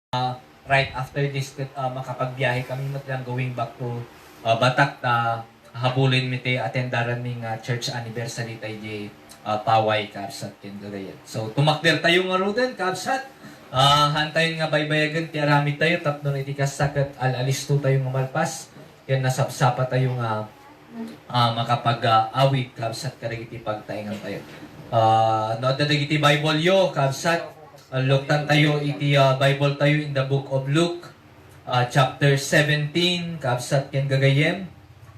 right after this, makapagbiyahe kami matlang going back to Batak ta habulin mi te attendaran ning church anniversary tay di Paway Kabsat ken gagayan. So tumakder tayo nga ruden Kabsat. Hantayin nga baybayagan ti arami tayo tapno iti kasakat alisto tayo nga malpas ken nasapsapa tayo nga makapag-awit Kabsat karigiti pagtaingan tayo. No dadagiti Bible yo Kabsat. Luktan tayo iti Bible tayo in the book of Luke, chapter 17, Kabsat ken gagayem,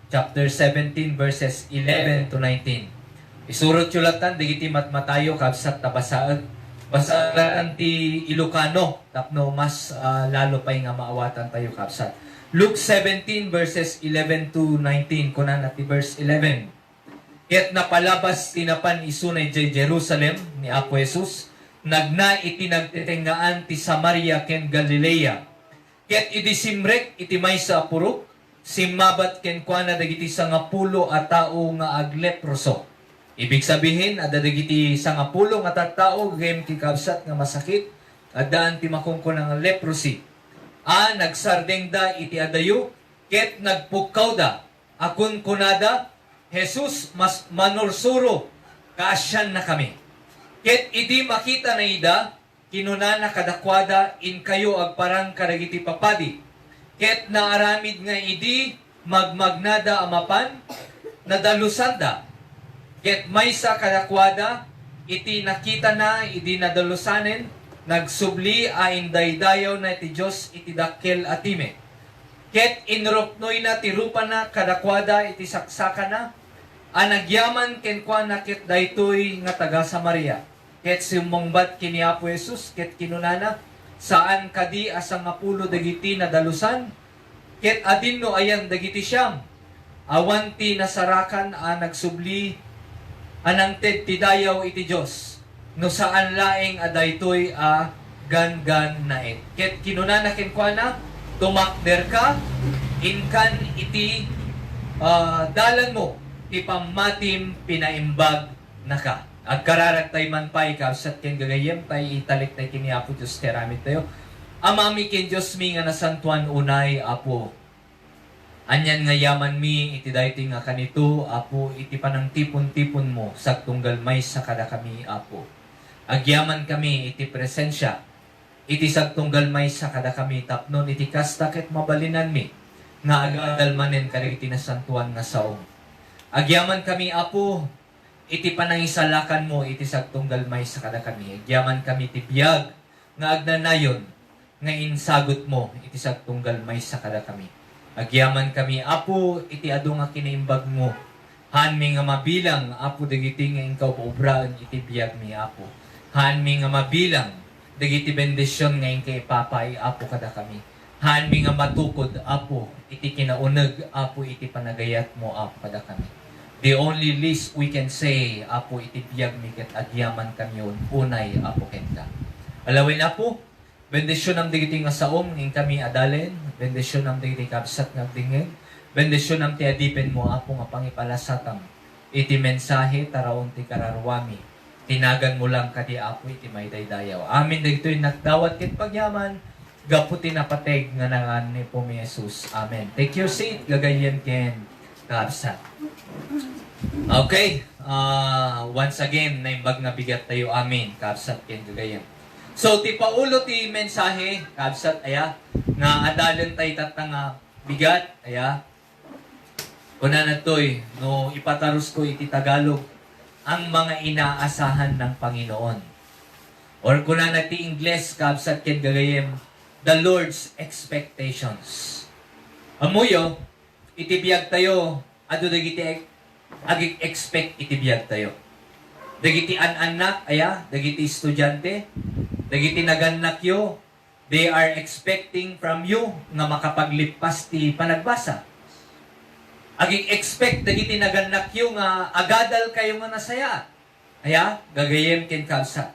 chapter 17 verses 11 to 19. Isurot yulatan digiti matmatayo Kabsat tabasaan. Basaan ti Ilocano tapno mas lalo pa nga maawatan tayo Kabsat. Luke 17 verses 11 to 19 kunan at verse 11. Ket napalabas tinapan isunay jay Jerusalem ni Apo Jesus nagna iti nagtetengaan ti Samaria ken Galilea. Ket iti simrek iti maysa a purok, simmabat ken kuana dagiti 10 a tao nga agleproso. Ibig sabihin adda dagiti 10 nga tattao gayem ti Kabsat nga masakit, addaan ti makungkon nga leprosy. Nagsardengda iti adayo ket nagpukaw da. Akun kunada, Jesus mas manursuro kaasyan na kami. Ket idi makita na ida, kinunana kadakwada in kayo agparang karagiti papadi. Ket naaramid nga idi, magmagnada amapan, nadalusanda. Ket maysa kadakwada, iti nakita na, idi nadalusanen, nagsubli ain daydayaw na iti Diyos iti dakkel atime. Ket inropnoy na tirupa na kadakwada iti saksaka na, anagyaman kenkwa na ket daytoy nga taga Samaria. Ket sumungbat kini Apo Jesus, ket kinunana, saan kadi asang apulo dagiti nadalusan, ket adinno ayan dagiti siyam, awanti nasarakan nagsubli, anangted ti dayaw iti Diyos, no saan laeng adaytoy gangan naet. Ket kinunana kenkwana, tumakder ka, inkan iti dalan mo, ti pamatim pinaimbag na ka. Agkararag tay man pa'y Kabsat ken gagayem tay italik tay kini Apo Diyos teramit tayo. Amami ken Diyos mi nga nasantuan unay Apo. Anyan nga yaman mi iti dayti nga kanito Apo iti panang tipon-tipon mo sagtunggal may sa kada kami Apo. Agyaman kami iti presensya iti sagtunggal may sa kada kami tapnon iti kasta ket mabalinan mi nga agadalmanen kariti nasantuan nga saong. Agyaman kami Apo iti panangisalakan mo iti sagtunggal may sa kada kami. Agyaman kami ti biyag nga agnanayon nga insagot mo iti sagtunggal may sa kada kami. Agyaman kami Apo iti adu nga kinaimbag mo. Han mi nga mabilang Apo dagiti nga ingkaw paubraan iti biyag mi Apo. Han mi nga mabilang dagiti bendisyon nga ingkay papay Apo kada kami. Han mi nga matukod Apo iti kinauneg Apo iti panagayat mo Apo kada kami. The only least we can say, Apo, itibiyag mi ket agyaman kami yun, unay, Apo, kenta. Alawin, Apo, bendisyon ang digiti nga saom, ng kami adalen, bendisyon ang digiti Kabsat nga dingin, bendisyon ang ti adipen mo, Apo, nga pangipalasatang, iti mensahe, taraon ti kararwami, tinagan mo lang kadi, Apo, iti may daydayaw. Amin, dagito'y nagdawat kit pagyaman, gaputi na pateg nga nangan ni po mi Jesus. Amen. Take your seat, gagayen ken Kabsat. Okay, once again, naimbag nga bigat tayo amin, Kabsat ken gagayam. So, ti paulo ti mensahe, Kabsat, aya, nga adalan tayo tatang bigat, aya, kuna na to'y, no ipatarus ko iti Tagalog, ang mga inaasahan ng Panginoon. Or kuna na ti Ingles, Kabsat ken gagayam, the Lord's expectations. Amuyo, itibiyag tayo, ado dagiti ag-expect itibiyag tayo. Dagiti anak, aya, dagiti estudyante, dagiti naganak yo, they are expecting from you nga makapaglipas ti panagbasa. Ag-expect dagiti naganak yo nga agadal kayo nga nasaya. Aya, gagayem ken Kabsat.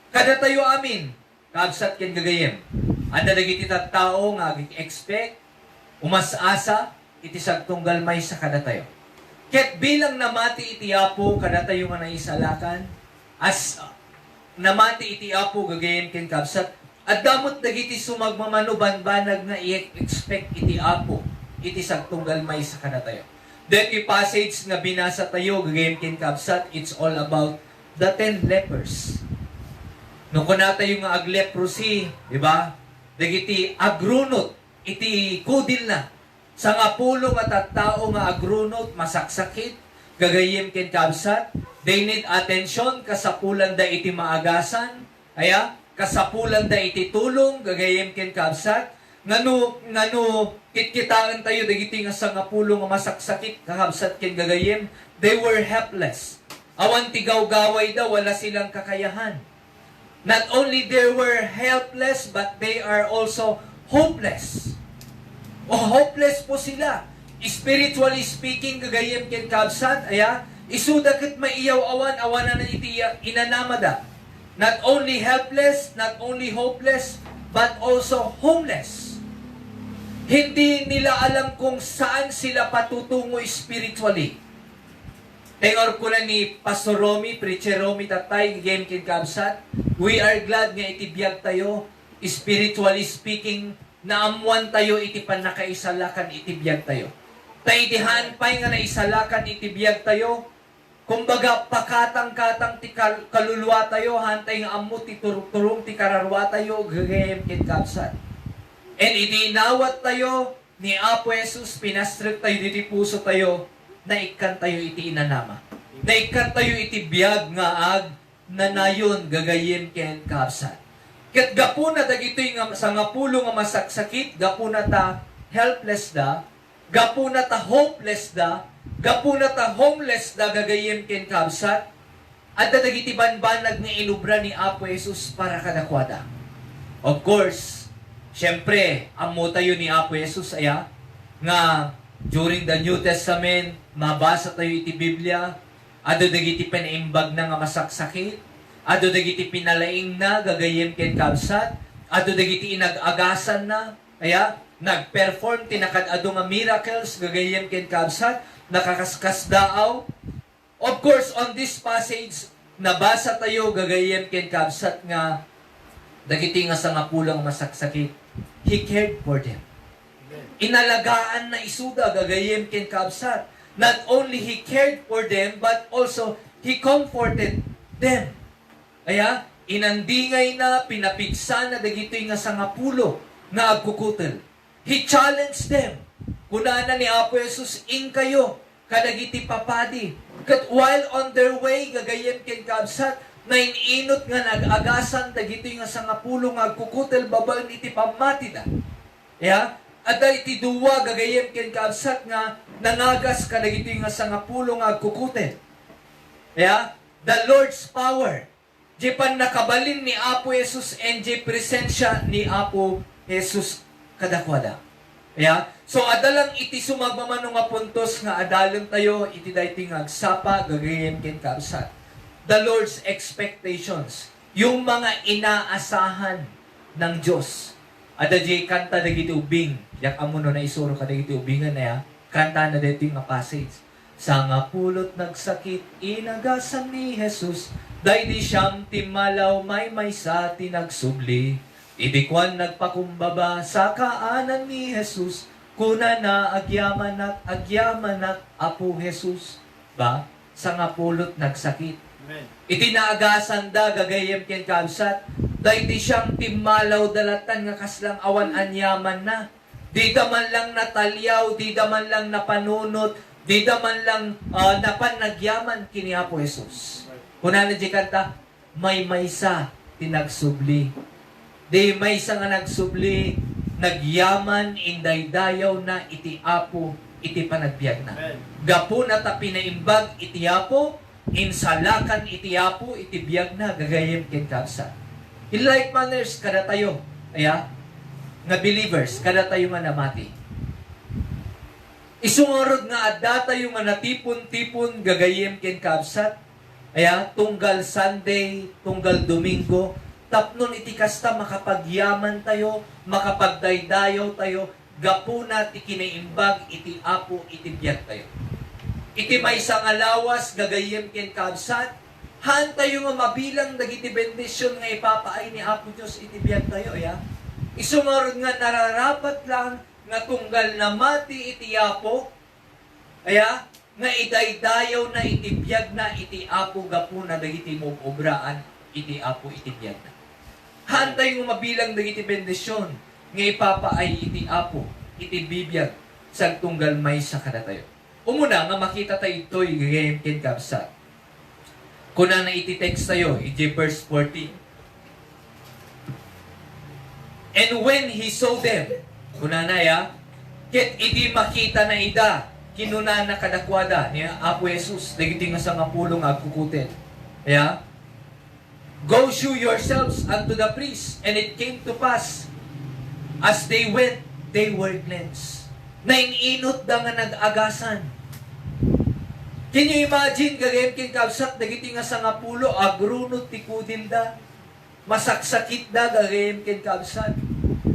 Kada tayo amin, Kabsat ken gagayem. Anda dagiti tattao nga ag-expect, umasasa, iti sagtunggal may sa kada tayo. Ket bilang namati iti Apo kada tayo nga naisalakan, as namati iti Apo gagayen ken Kabsat, At damot dagiti sumagmamanuban banag nga i-expect iti Apo, iti sagtunggal may sa kanatayo. Dati passage nga binasa tayo, gagayim kin kabsat, it's all about the 10 lepers. Nung kunata yung nga agleprosy, di ba? Dagiti agrunot, iti kudil na. Sa nga pulo nga tattao nga agrunot, masaksakit, gagayim kin kabsat, they need attention, kasapulan da iti maagasan, kasapulan da iti tulong, gagayim kin kabsat, ngano kitkitaan tayo, dagiti nga sa nga pulo nga masaksakit, kakabsat kin gagayim, they were helpless. Awan tigaw-gaway daw, wala silang kakayahan. Not only they were helpless, but they are also hopeless. Hopeless po sila. Spiritually speaking, gagayim ken kabsat, isudakit maiyaw awan na iti inanamada. Not only helpless, not only hopeless, but also homeless. Hindi nila alam kung saan sila patutungo spiritually. Tengor ko na ni Pastor Romy, Preacher Romy tatay, game kin kabsat. We are glad nga itibiyag tayo, spiritually speaking, naamuan tayo iti panakaisalakan itibiyag tayo. Taitihan pa'y nga naisalakan itibiyag tayo, kumbaga pakatang-katang ti kaluluwa tayo, hantay nga ammo ti turong ti kararwa tayo, gagayem kin kabsat. And itinawat tayo ni Apo Jesus, pinastrip tayo diti puso tayo, naikan tayo iti inanama. Naikan tayo iti biyag nga ag nanayon gagayem ken kabsat. Ket gapuna dagitoy nga sa nga pulo nga masaksakit, gapuna ta helpless da, gapuna ta hopeless da, gapuna ta homeless da gagayem ken kabsat. At dagiti banbanag nga inubra ni Apo Jesus para kadakwada. Of course, syempre, amo tayo ni Apo Jesus nga during the New Testament, mabasa tayo iti Biblia, ado dagiti pinaimbag na nga masaksakit, ado dagiti pinalaing na, gagayem ken kabsat, ado dagiti inag-agasan na, nag-perform tinakad-ado nga miracles, gagayem ken kabsat, nakakaskas daaw. Of course, on this passage, nabasa tayo, gagayem ken kabsat nga, dagiti nga sa nga pulang masaksakit, He cared for them. Inalagaan na isuda, gagayem ken kabsat. Not only He cared for them, but also He comforted them. Inandingay na, pinapigsa na, dagitoy nga sa nga pulo, nga agkukutel. He challenged them. Kunana ni Apo Jesus, in kayo, kadagiti papadi. Kat while on their way, gagayem ken kabsat, na ininot nga nag-agasan, dagitoy nga sa nga pulo, nga agkukutel, babal iti pamatida. At iti duwa, gagayem ken kabsat nga nangagas kadagiti nga sa nga pulo nga agkukute. The Lord's power. Di pan nakabalin ni Apo Jesus and di presensya ni Apo Jesus kadakwada. So adalang iti sumagmamano nga puntos nga adalang tayo iti dayti nga agsapa, gagayem ken kabsat. The Lord's expectations. Yung mga inaasahan ng Diyos. Ada di kanta dagiti ubing. Yak amuno na isuro ka dagiti ubingan na kanta na dito nga passage. Sa nga pulot nagsakit, inagasan ni Jesus, daydi siyam timalaw may sa tinagsubli. Idikwan nagpakumbaba sa kaanan ni Jesus, kuna na agyaman at Apo Jesus. Sa nga pulot nagsakit. Itinaagasan da, gagayem ken kabsat, dahil di siyang timalaw dalatan nga kaslang awan anyaman na. Di da man lang natalyaw, di da man lang napanunot, di da man lang napanagyaman kini Apo Jesus. Kuna na di kanta, may maysa tinagsubli. Di maysa nga nagsubli, nagyaman, inday dayaw na iti Apo, iti panagbiag na. Gapo na ta pinaimbag iti Apo, insalakan iti Apo, iti biag na, gagayem ken kabsat. In like manners, kada tayo, nga believers, kada tayo nga namati. Isungorod nga adda tayo nga natipon-tipon, gagayem ken kabsat, tunggal Sunday, tunggal Domingo, tapnon iti kasta makapagyaman tayo, makapagdaydayo tayo, gapuna ti kinaimbag iti Apo, iti biag tayo. Iti may isang alawas, gagayem ken kabsat, Han tayo nga mabilang dagiti bendisyon nga ipapaay ni Apo Diyos iti biyag tayo, ya. Isumorod nga nararapat lang nga tunggal na mati iti Apo, aya, nga idaydayaw na iti biyag na iti Apo gapu na dagiti mong obraan iti Apo iti biyag na. Han tayo nga mabilang dagiti bendisyon nga ipapaay iti Apo iti bibiyag sa tunggal may sa kada tayo. Umuna nga makita tayo ito'y gagayim kin kabsat. Kuna na iti-text tayo, iti verse 14. And when he saw them, kuna na ya, ket iti makita na ida, kinuna na kadakwada niya, Apo Jesus, dagiti nga sa nga pulong agkukutin. Ya, go shew yourselves unto the priest, and it came to pass, as they went, they were cleansed. Nainginot da nga nag-agasan. Can you imagine, gagayem kin kabsat, dagiti nga sa nga pulo, agrunot ti kudil da, masaksakit da, gagayem kin kabsat.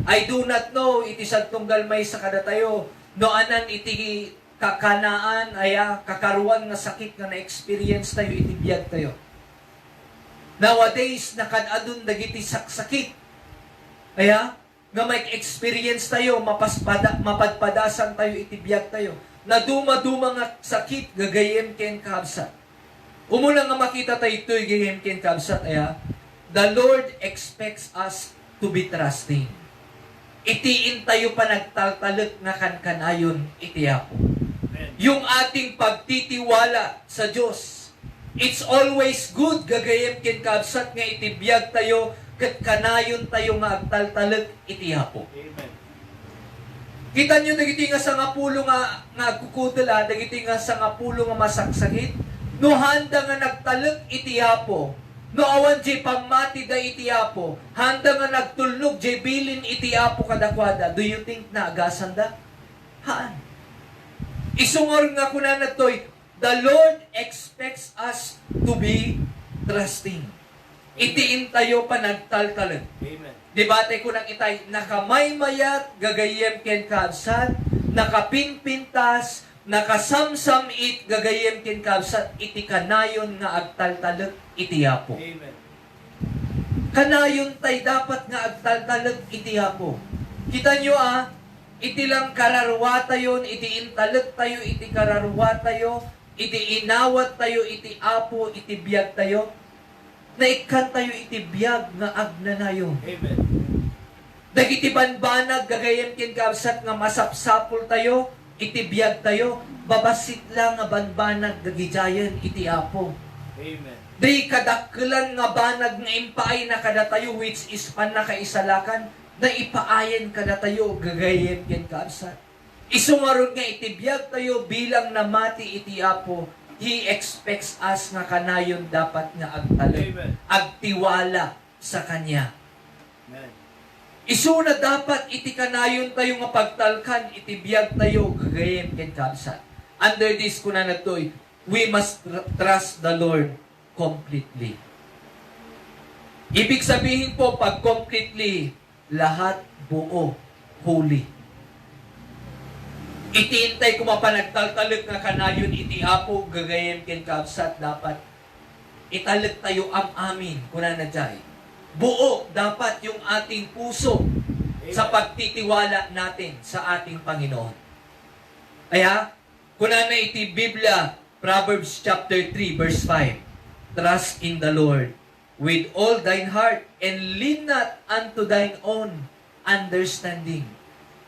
I do not know, iti sagtunggal may sa kada tayo, no anan iti kakanaan, aya, kakaruan nga sakit nga na-experience tayo, iti biyag tayo. Nowadays, nakadadun dagiti saksakit, aya, nga may experience tayo, mapadpadasan tayo, iti biyag tayo. Na duma-duma nga sakit, gagayem ken kabsat. Umuna nga makita tayo ito'y gagayem ken kabsat, aya, the Lord expects us to be trusting. Itiin tayo pa nagtaltalit nga kankanayon, iti Apo. Yung ating pagtitiwala sa Diyos. It's always good, gagayem ken kabsat, nga itibiyag tayo, kat kanayon tayo nga agtaltalit, iti Apo. Amen. Kita nyo, dagiti nga sa nga pulo nga agkukudala, dagiti nga sa nga pulo nga masaksakit, no handa nga nagtalek iti Apo, no awan jay pamati da iti Apo, handa nga nagtulnog jay bilin iti Apo kadakwada, do you think na agasan da? Haan. Isungor nga kuna na to'y, the Lord expects us to be trusting. Itiin tayo pa nagtaltalag. Amen. Debate ko ng itay, nakamaymayat, gagayem ken kabsat, nakapinpintas, nakasamsam it, gagayem ken kabsat, iti kanayon nga agtaltalag, iti Apo. Amen. Kanayon tay dapat nga agtaltalag, iti Apo. Kita nyo iti lang kararwa tayo, iti intalag tayo, iti kararwa tayo, iti inawat tayo, iti Apo, iti biyag tayo, naikan tayo iti biyag nga agnanayon. Amen. Dagiti banbanag, gagayem kin kabsat nga masapsapol tayo, iti biyag tayo, babasit lang nga banbanag, gagijayan, iti Apo. Amen. Di kadakkelan nga banag nga impaay na kada tayo, which is pan na kaisalakan, na ipaayan kada tayo, gagayem kin kabsat. Isungarod nga iti biyag tayo, bilang namati iti Apo, He expects us nga kanayon dapat nga agtalog, agtiwala sa Kanya. Amen. Isuna dapat iti kanayon tayo nga pagtalkan, iti biyag tayo, gagayem ken kabsat. Under this kuna na to'y, we must trust the Lord completely. Ibig sabihin po, pag completely, lahat buo, holy. Itiintay ko mapanagtaltalig nga kanayon iti Apo, gagayem ken kabsat, dapat italig tayo amin, kuna na jay. Buo dapat yung ating puso sa pagtitiwala natin sa ating Panginoon. Kaya, kuna na iti Biblia, Proverbs chapter 3, verse 5, trust in the Lord with all thine heart and lean not unto thine own understanding.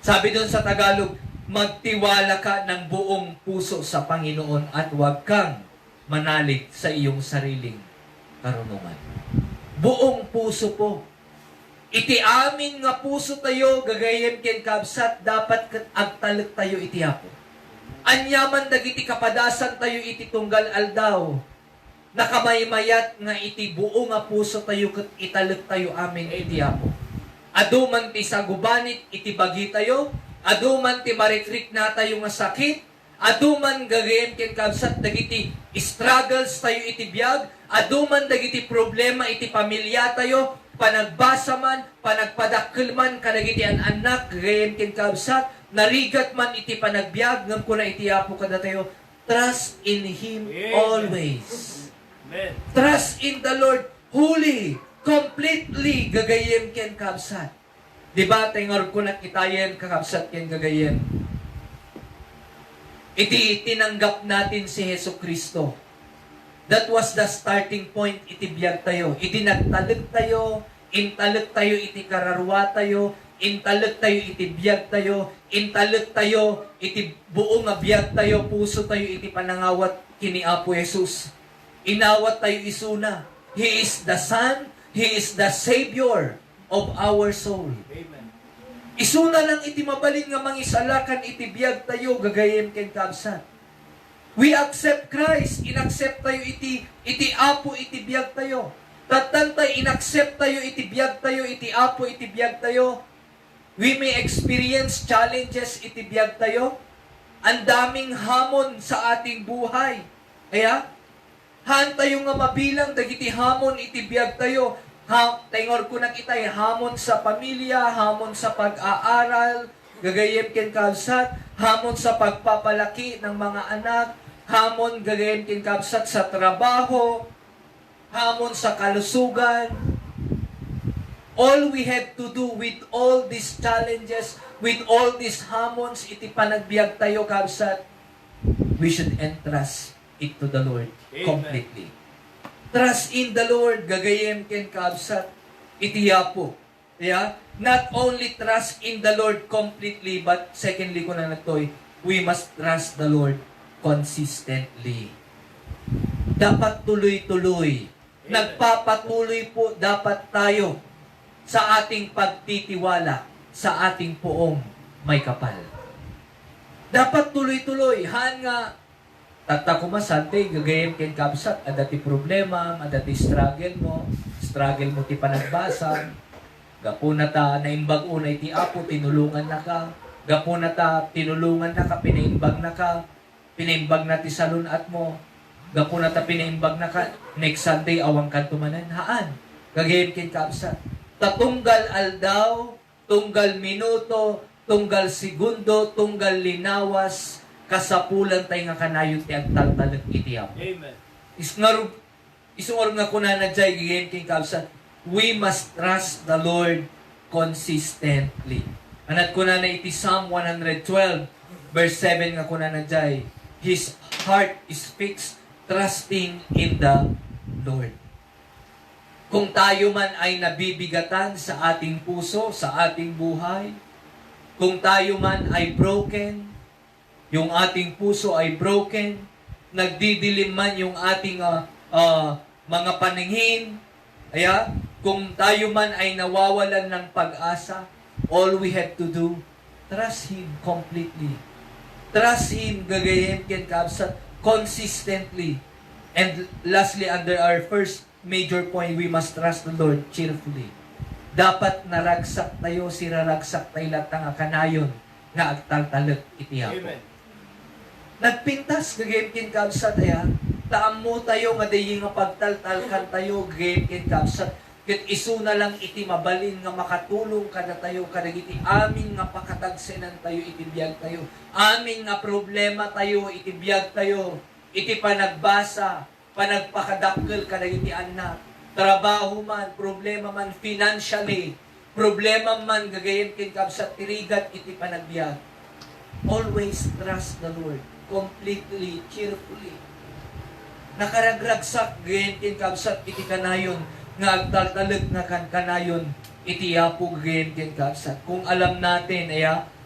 Sabi doon sa Tagalog, magtiwala ka ng buong puso sa Panginoon at huwag kang manalig sa iyong sariling karunungan. Buong puso po. Iti amin nga puso tayo, gagayem ken kabsat, dapat agtalit tayo iti Apo. Anyaman dagiti kapadasan tayo iti tunggal aldaw, nakamaymayat nga iti buo nga puso tayo ket italit tayo amin iti Apo. Aduman ti sagubanit iti bagi tayo, aduman ti maritrik na tayo nga sakit, aduman gagayem ken kabsat dagiti struggles tayo iti biyag, aduman dagiti problema iti pamilya tayo, panagbasa man, panagpadakkel man kadagiti anak, gagayem ken kabsat, narigat man iti panagbiag, ngam kuna iti Apo kada tayo, trust in Him always. Amen. Trust in the Lord wholly, completely, gagayem ken kabsat. Diba, tingor ko na kitayen, kakabsat ken gagayem. Iti tinanggap natin si Hesus Kristo. That was the starting point, iti biyag tayo. Iti nagtalag tayo, intalag tayo, iti kararwa tayo, intalag tayo, iti biyag tayo, intalag tayo, iti buong nga biyag tayo, puso tayo, iti panangawat kini Apo Jesus. Inawat tayo isuna. He is the Son, He is the Savior of our soul. Amen. Isuna lang iti mabalin nga mangisalakan, iti biyag tayo, gagayem ken kabsat. We accept Christ. Inaccept tayo iti Apo, iti biyag tayo. Tatantay, inaccept tayo, iti biyag tayo, iti Apo, iti biyag tayo. We may experience challenges, iti biyag tayo. Ang daming hamon sa ating buhay. Kaya, haan tayo nga mabilang, dagiti hamon, iti biyag tayo. Tengor ko na kita, hamon sa pamilya, hamon sa pag-aaral, gagayem ken kabsat, hamon sa pagpapalaki ng mga anak, hamon gagayem ken kabsat sa trabaho, hamon sa kalusugan. All we have to do with all these challenges, with all these hamons, iti panagbiag tayo kabsat, we should entrust it to the Lord. Amen. Completely. Trust in the Lord, gagayem ken kabsat, iti Apo. Yeah? Not only trust in the Lord completely, but secondly ko na nagtoy, we must trust the Lord consistently. Dapat tuloy-tuloy. Nagpapatuloy po dapat tayo sa ating pagtitiwala sa ating poong may kapal. Dapat tuloy-tuloy. Han nga, tata ko masante, gagayem ken kabsat, adati problema, adati struggle mo ti panagbasa, gapo na ta naimbag unay ti Apo, tinulungan na ka, gapo na ta tinulungan na ka, pinaimbag na ti salunat mo, gapo na ta pinaimbag na ka, next Sunday awang kantumanan, haan, gagayem ken kabsat. Tatunggal aldaw, tunggal minuto, tunggal segundo, tunggal linawas, kasapulan tayo nga kanayon ti agtaltalag iti Apo. Amen. Isungar nga kuna na jay gigayem ken kabsat, we must trust the Lord consistently. Anat kuna na iti Psalm 112 verse 7 nga kuna na jay, his heart is fixed, trusting in the Lord. Kung tayo man ay nabibigatan sa ating puso, sa ating buhay, kung tayo man ay broken, yung ating puso ay broken, nagdidilim man yung ating mga paningin, kung tayo man ay nawawalan ng pag-asa, all we have to do, trust Him completely. Trust Him, gagayem ken kabsat, consistently. And lastly, under our first major point, we must trust the Lord cheerfully. Dapat naragsak tayo, siraragsak tayo latang kanayon nga agtaltalag iti Apo. Amen. Nagpintas, gagayem ken kabsat, taam mo tayo nga dayi nga pagtaltalkan tayo, gagayem ken kabsat, ket isuna lang iti mabalin nga makatulong kada tayo kadagiti amin nga pakatagsenan tayo iti biyag tayo. Amin nga problema tayo iti biyag tayo. Iti panagbasa, panagpakadakkel kadagiti anak, trabaho man, problema man financially, problema man gagayem ken kabsat tirigat iti panagbiag. Always trust the Lord completely, cheerfully. Nakaragragsak gagayem ken kabsat iti kanayon nga agtaltalag na kanayon iti Apo gagayem ken kabsat. Kung alam natin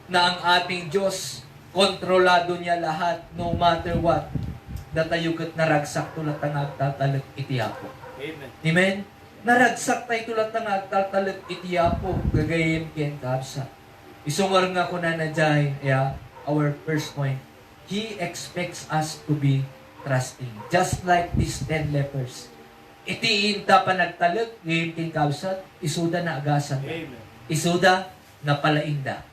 na ang ating Diyos kontrolado niya lahat no matter what, datayo ket naragsak tulat nga agtaltalag iti Apo. Amen. Amen. Naragsak tayo tulat nga agtaltalag iti Apo gagayem ken kabsat. Isungar nga ko na jay, our first point. He expects us to be trusting. Just like these 10 lepers. Iti inta pa nagtalag, gayem ken kabsat, isuda na agasan. Amen. Isuda na palainda.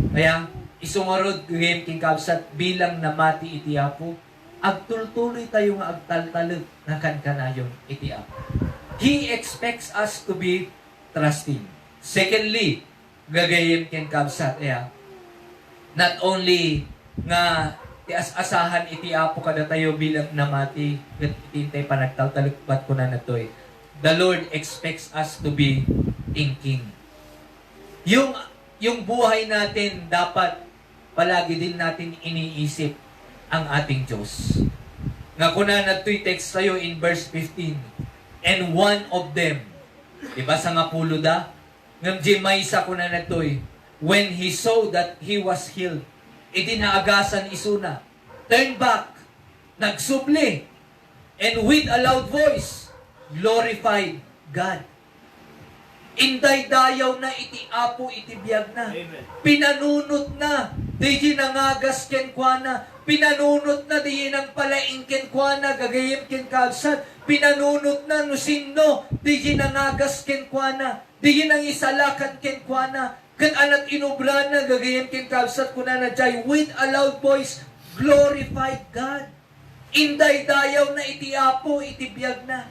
Kaya, isungarod gayem ken kabsat, bilang namati iti Apo, agtultuloy tayo nga agtaltalag na kankanayon iti Apo. He expects us to be trusting. Secondly, gagayem ken kabsat, not only nga ti as-asahan iti Apo kada tayo bilang namati ket itintay panagtaltalukbat ko na natoy. The Lord expects us to be thinking. Yung buhay natin dapat palagi din natin iniisip ang ating Diyos. Nga kuna natoy text tayo in verse 15. And one of them, diba sa nga pulo da? Ngam Maysa kuna natoy, when he saw that he was healed, itinaagasan isuna, turn back, nagsubli, and with a loud voice, glorified God. Inday dayaw na iti Apo iti biyag na. Amen. Pinanunot na, di nangagas ken kuana. Pinanunot na, di nang palaing ken kuana, gagayim ken kalsad. Pinanunot na, no sino, di nangagas ken kuana. Di nang isalakan ken kuana. Ken anat inubra na, gagayim ken kalsad kuna na jay, with a loud voice, glorified God. Inday dayaw na iti Apo iti biyag na.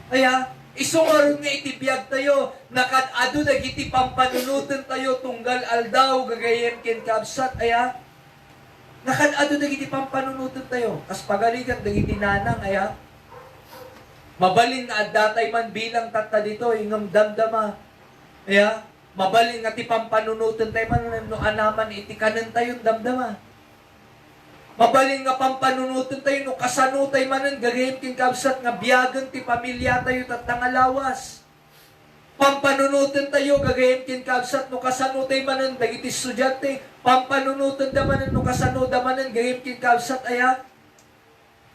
Kaya, isungaron nga itibiyag tayo, nakadado dagiti pampanunutan tayo, tunggal aldaw, gagayem ken kabsat, aya, nakadado dagiti pampanunutan tayo, kas pagaligan dagiti nanang, aya, mabalin nga addatay man bilang tatta dito, ingam damdama, aya, mabalin nga ti pampanunutan tayo man, no anaman iti kanan tayo, damdama. Mabaling nga pampanunutan tayo, no kasano tayo manan, gagayim king kabsat nga biyagan ti pamilya tayo tatang alawas. Pampanunutan tayo, gagayim king kabsat, no kasano tayo manan, dagiti estudyante, pampanunutan da manan, no kasano da manan, gagayim king kabsat, aya,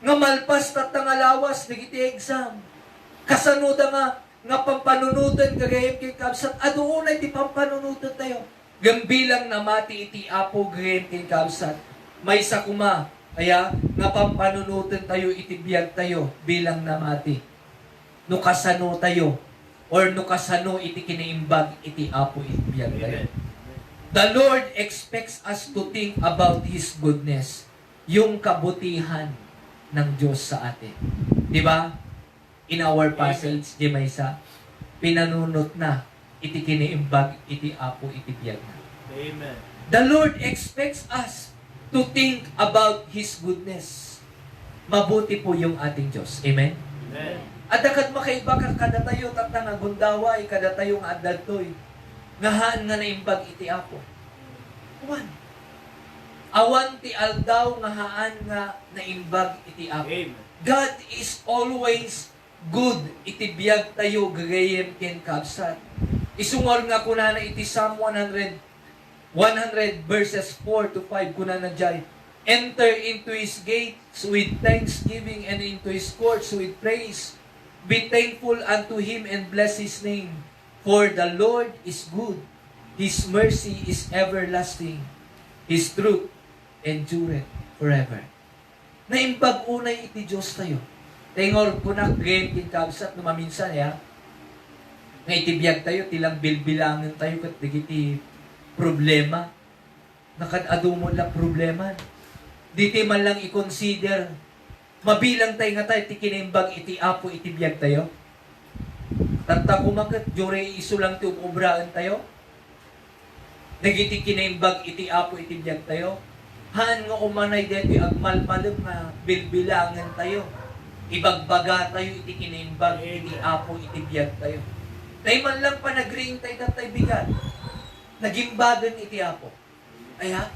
nga malpas tatang alawas, dagiti exam. Kasano da nga pampanunutan, gagayim king kabsat, adoonay ti pampanunutan tayo. Gambilang namati iti Apo, gagayim king kabsat, may sakuma, kaya nga pampanunutan tayo, itibiyag tayo bilang namati. Nukasano tayo, or nukasano iti kinaimbag, iti Apo itibiyag tayo. The Lord expects us to think about His goodness, yung kabutihan ng Diyos sa atin. Di ba? In our passage, di Maysa, pinanunot na, iti kinaimbag, iti Apo itibiyag na. Amen. The Lord expects us to think about His goodness. Mabuti po yung ating Diyos. Amen? Amen. At agad makaiba ka kada tayo, tatang agundaway, kada tayo nga adaltoy. Ngahaan nga naimbag iti Apo. Awan. Awan ti aldaw ngahaan nga naimbag iti Apo. Amen. God is always good. Iti biyag tayo, gagayem ken kabsat. Isungar nga kuna na iti Psalm 100 verses 4 to 5 kuna na jay. Enter into His gates with thanksgiving and into His courts with praise. Be thankful unto Him and bless His name. For the Lord is good. His mercy is everlasting. His truth endureth forever. Naimbag unay iti Diyos tayo. Tengor kunak game kin kabsat no maminsan ya. Nga itibiyag tayo tilang bilbilangan tayo ket digiti problema. Nakadado mo lang problema. Diti man lang i-consider. Mabilang tayo nga tayo, ti kinaimbag iti Apo itibiyag tayo. Tanta kumakat, jure iso lang ti ubraan tayo. Nagiti kinaimbag iti Apo itibiyag tayo. Haan nga umanay dito, agmalmalog na bilbilangan tayo. Ibagbaga tayo iti kinaimbag iti Apo itibiyag tayo. Tayo man lang pa nagring tayo tatay bigat. Nagimbagan iti Apo. Aya?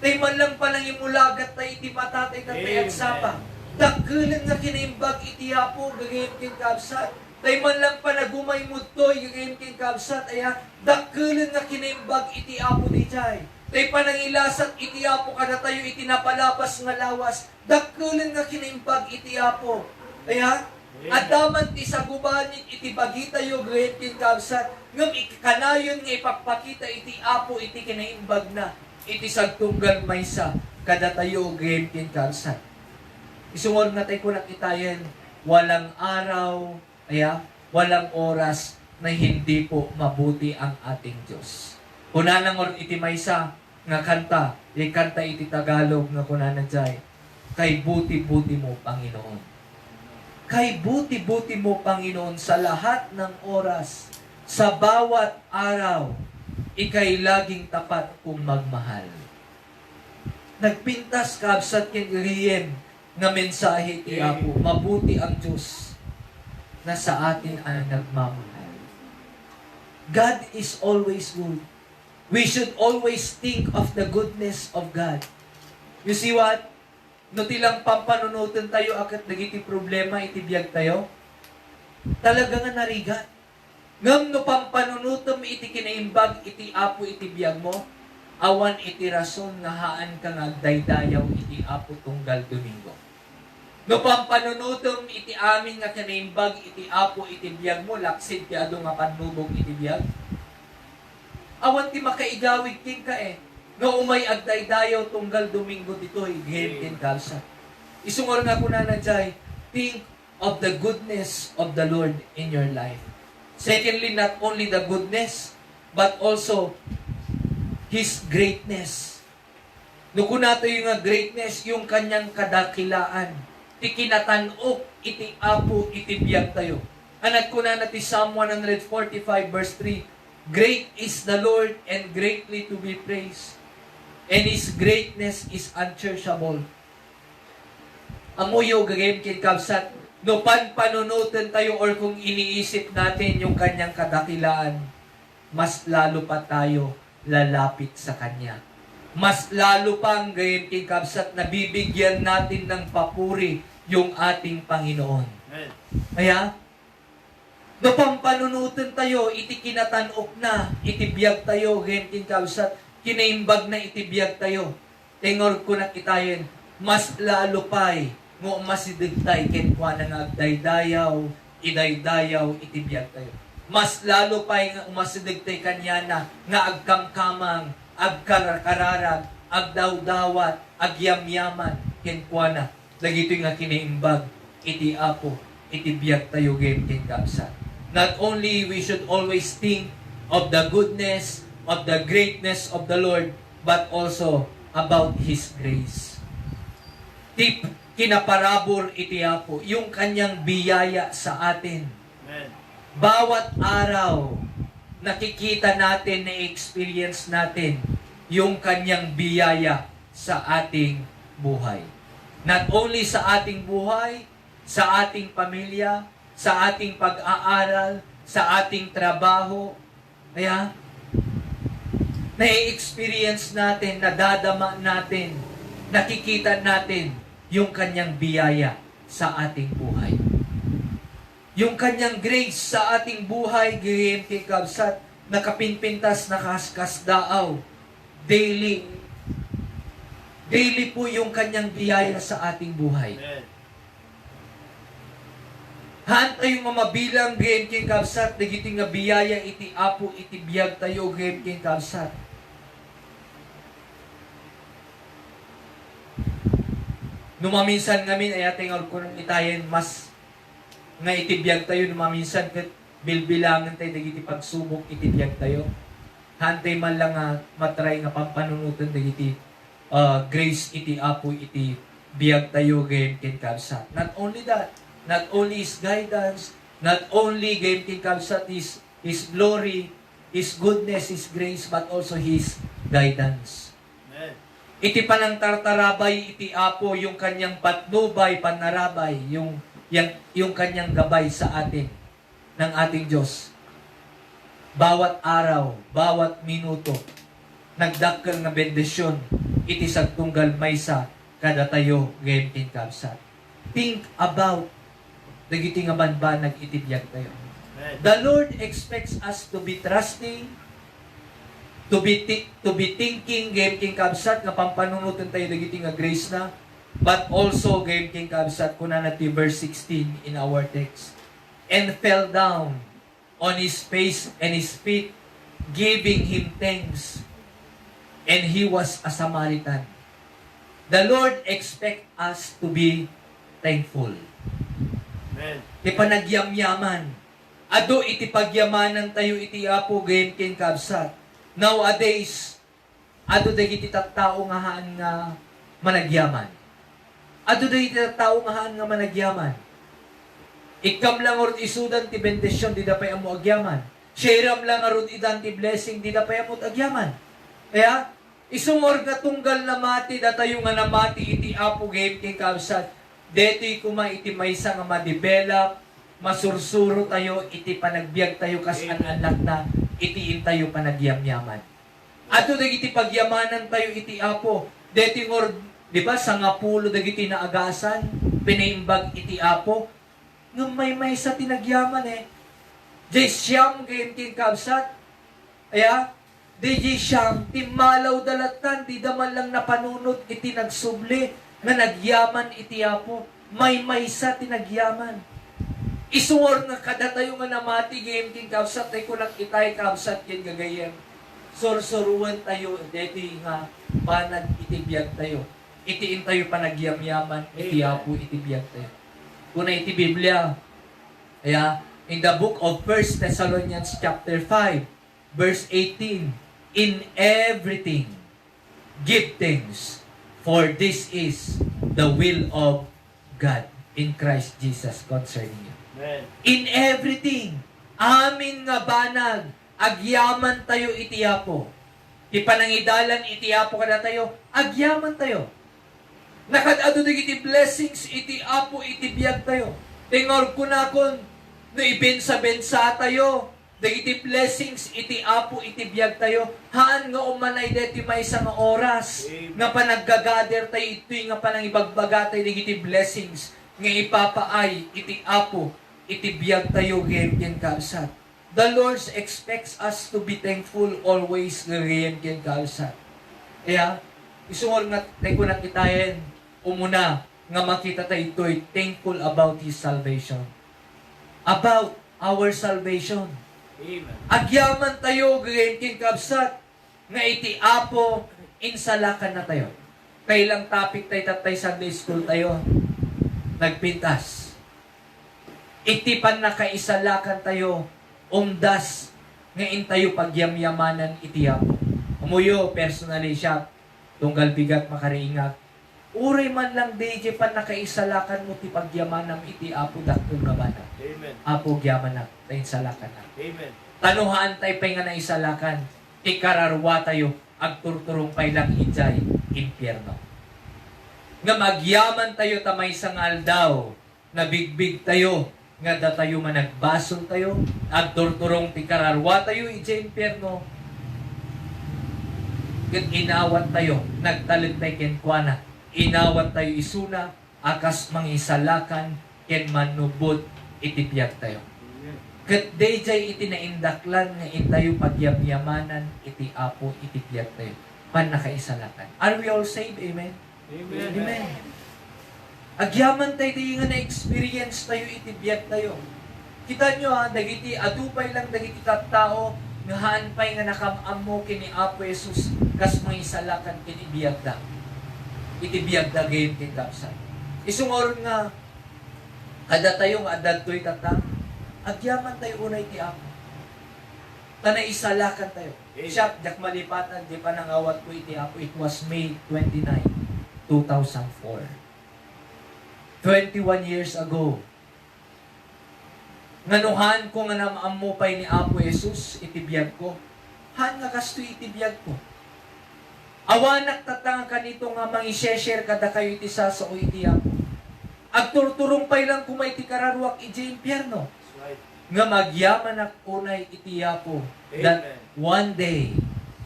Tay man lang palang imulagat tayo iti matatay tatay at sapa. Dagkulan nga kinaimbag iti Apo, gagayim king kabsat. Tay man lang pa nagumay mudtoy, gagayim king kabsat. Aya? Dagkulan nga kinaimbag iti Apo di jay. Tay panangilasat iti Apo kada tayo iti napalapas nga lawas. Dagkulan nga kinaimbag iti Apo. Aya? Adaman ti sagubanin iti bagita yo great kin kabsat ngem ikanayon nga ipakpakita iti Apo iti kinaimbag na iti sagtunggal maysa kada tayo great kin kabsat. Isungod nga tayo kunak itayen walang araw walang oras na hindi po mabuti ang ating Diyos. Kunalang or iti maysa nga kanta, kanta iti Tagalog nga kunanan jay kay buti-buti mo Panginoon. Kay buti-buti mo, Panginoon, sa lahat ng oras, sa bawat araw, ika'y laging tapat kong magmahal. nagpintas kabsat ken riem nga mensahe ti Apo. Mabuti ang Diyos na sa atin ang nagmamahal. God is always good. We should always think of the goodness of God. You see what? No tilang pampanunutan tayo akat dagiti problema itibiyag tayo. Talaga nga narigat. Ngam no pampanunutam iti kinaimbag iti Apo itibiyag mo, awan iti rason nga haan ka nga daydayaw iti Apo tunggal Domingo. No pampanunutam iti amin nga kinaimbag iti Apo itibiyag mo, laksid ti ado nga panlubog itibiyag. Awan ti makaigawig king ka no umay agdaydayaw tunggal Domingo dito ighem ken kalsa. Isungor nga kuna na jay, think of the goodness of the Lord in your life. Secondly, not only the goodness, but also His greatness. No kuna to yung greatness, yung kanyang kadakilaan. Ti kinatanok iti Apo itibiyag tayo. Anak kuna na ti Psalm 145 verse 3, great is the Lord and greatly to be praised, and His greatness is unsearchable. Amuyo gagayim kin kabsat, no panunutan tayo or kung iniisip natin yung kanyang kadakilaan, mas lalo pa tayo lalapit sa Kanya. Mas lalo pang gayim kin kabsat, nabibigyan natin ng papuri yung ating Panginoon. Kaya, no pampanunutan tayo, iti kinatanok na, itibiyag tayo, gayim kin kabsat, kinaimbag na itibiyag tayo. Tengor ko na kitayin, mas lalo pa'y mo masidigtay ken kwa nga agdaydayaw, idaydayaw, itibiyag tayo. Mas lalo pa'y nga umasidigtay kanya na nga agkamkamang, agkarararag, agdawdawat, agyamyaman, ken kwa na. Lagito'y nga kinaimbag, iti Apo, itibiyag tayo game ken kapsat. Not only we should always think of the goodness, of the greatness of the Lord, but also about His grace. Tip, kinaparabor iti Apo, yung kanyang biyaya sa atin. Amen. Bawat araw, nakikita natin, na-experience natin, yung kanyang biyaya sa ating buhay. Not only sa ating buhay, sa ating pamilya, sa ating pag-aaral, sa ating trabaho. Kaya, na-experience natin, nadadama natin, nakikita natin yung kanyang biyaya sa ating buhay. Yung kanyang grace sa ating buhay, gayem ken kabsat, nakapinpintas, nakaskas daaw. Daily. Daily po yung kanyang biyaya sa ating buhay. Han tayo mamabilang, gayem ken kabsat, dagiti nga biyaya iti Apo iti biyag tayo, gayem ken kabsat. Numaminsan ngamin ay ating alkunong itayin mas nga itibiyag tayo, numaminsan kat bilbilangan tayo dagiti pagsubok itibiyag tayo. Hantay man lang nga matry nga pampanunutan dagiti grace iti Apo iti biyag tayo gayem ken kabsat. Not only that, not only His guidance, not only gayem ken kabsat His glory, His goodness, His grace, but also His guidance. Iti panang tartarabay, iti Apo, yung kanyang patnubay, panarabay, yung kanyang gabay sa atin, ng ating Diyos. Bawat araw, bawat minuto, nagdakkel nga bendisyon, iti sagtunggal maysa, kada tayo, gayem ken kabsat. Think about, dagiti nga banbanag itibiyag tayo. The Lord expects us to be trusting, to be thinking, game king kabsat, nga pampanunutan tayo dagiti nga grace na, but also game king kabsat, kuna na ti verse 16 in our text, and fell down on his face and his feet, giving him thanks, and he was a Samaritan. The Lord expect us to be thankful. Amen. Ti panagyamyaman, ado iti pagyamanan tayo iti Apo, game king kabsat. Nowadays, ado dagiti tattao nga haan nga managyaman. Ado dagiti tattao nga haan nga managyaman. Ikam lang orod isudan ti bendisyon, di dapay amo agyaman. Sharam lang orod idan ti blessing, di dapay amo agyaman. Kaya, Isungor nga tunggal na mati, datayo nga na mati, iti apo game king kabsat. Deto'y kuma iti maysa nga madevelop, masursuro tayo, iti panagbiag tayo kas anak na, itiin tayo panagyamyaman. Ato dagiti pagyamanan tayo iti apo. Deti ngor, di ba, sa ngapulo dagiti naagasan, pinaimbag iti apo, ngam may sa tinagyaman Jay siyam game king kabsat. Aya, di siyam, timalaw dalatan, di daman lang napanunod iti nagsubli, nga nagyaman iti apo, may sa tinagyaman. Isuwar nga kada tayo nga namati game king kabsat, ay kulang itay kabsat kin gagayem. Sorsoruan tayo, deti nga panag itibiyag tayo. Itiin tayo panagyamyaman, iti apo itibiyag tayo. Kuna iti Biblia, aya, in the book of 1 Thessalonians chapter 5, verse 18, in everything, give thanks, for this is the will of God in Christ Jesus concerning you. Amen. In everything, amin nga banag, agyaman tayo itiapo. Ipanangidalan itiapo kada tayo, agyaman tayo. Nakadado iti blessings itiapo itibiyag tayo. Tingor ko na kon, no ibensa-bensa tayo, dagiti blessings iti apo iti biyag tayo. Haan nga umanay deti may isang oras nga panaggagather tayo ito'y nga panangibagbaga tayo dagiti blessings nga ipapaay iti apo iti biyag tayo gayem kabsat. The Lord expects us to be thankful always gayem kabsat. Kaya isungol nga tayo na kitayen umuna nga makita tayo ito'y thankful about His salvation. About our salvation. Amen. Agyaman tayo, gayeng kabsat, nga iti apo, insalakan na tayo. Kailang topic tayo tatay Sunday school tayo, nagpintas. Iti pan na kaisalakan tayo, umdas, ngayon tayo pagyamyamanan iti apo. Umuyo, personally siya, tunggal bigat makariingat. Uray man lang DJ pan na kaisalakan mo ti pagyamanam iti apo dakong gabana. Amen. Apo gyamanam, tayo insalakan na. Amen. Tanuhaan tayo pa'y nga naisalakan, ikararwa tayo, agturturong pa'y lang ijay, impyerno. Nga magyaman tayo tamay sangal daw, nabigbig tayo, nga da tayo managbasol tayo, agturturong tikararwa tayo, ijay impyerno. Gat inawat tayo, nagtalit tayo kenkwana, inawat tayo isuna, akas mangisalakan, ken manubot, itibiyag tayo. Kat dayjay iti naindaklan nga itayo pagyamyamanan iti apo iti biyag tayo pan nakaisalakan. Are we all saved? Amen? Amen. Amen. Agyaman tayo di nga na-experience tayo iti biyag tayo. Kita nyo dagiti adupay lang dagiti kattao nga haan pay nga nakamam mo kini Apo Jesus kas mangisalakan kini biyag da. Iti biyag da gayem kin kapsat. Isungor nga kada tayo nga adadtoy tatang agyaman tayo unay ti Apo. Tanay isalakan tayo. Siya, jak malipatan, di pa nangawat ko iti Apo. It was May 29, 2004. 21 years ago. Nganuhan ko nga namamupay ni Apo Jesus, itibiyag ko. Han nga kasto itibiyag ko. Awanak tatang kanito nga mangi-share kada kayo iti sasa o iti Apo. Agturturong pay lang kumay ti kararwak iti impyerno. Nga magyaman ak unay iti Apo. That one day,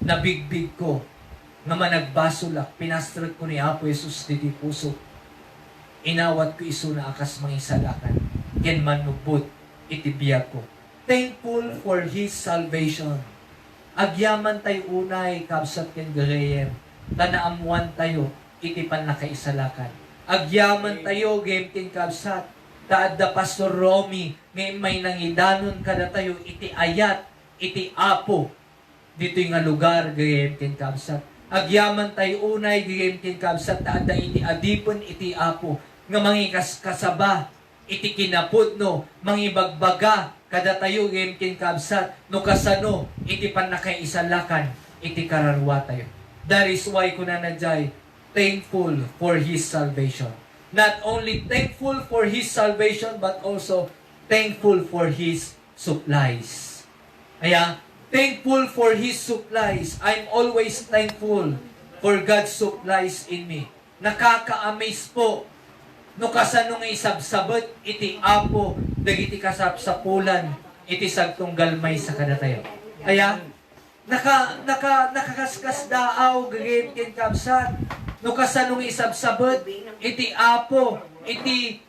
nabigbig ko, nga managbasulak, pinastrot ko ni Apo Jesus diti puso. Inawat ko iso na akas mangisalakan. Ken manubot, itibiyag ko. Thankful for His salvation. Agyaman tayo unay, kabsat ken gayem. Tanaamuan tayo, iti pan nakaisalakan. Agyaman tayo, game ken kabsat. Taad da Pastor Romy, ngay may nangidanon kada tayo, iti ayat, iti apo. Dito nga lugar, gayem ken kabsat. Agyaman tayo unay, gayem ken kabsat. Taad da iti adipon, iti apo. Nga mangikas kasaba, iti kinapudno, mangibagbaga, kada tayo gayem ken kabsat. No kasano, iti pan nakaisalakan, iti kararwa tayo. That is why ko na nadyay, thankful for His salvation. Not only thankful for His salvation, but also thankful for His supplies. Kaya, thankful for His supplies. I'm always thankful for God supplies in me. Nakaka-amaze po. No kasano nga isabsabot, iti apo, dagiti kasapsapulan, iti sagtong galmay sa kadatayo. Kaya, nakakaskas daaw, gagayim kin kabsat. No kasano nga isabsabot, iti apo, iti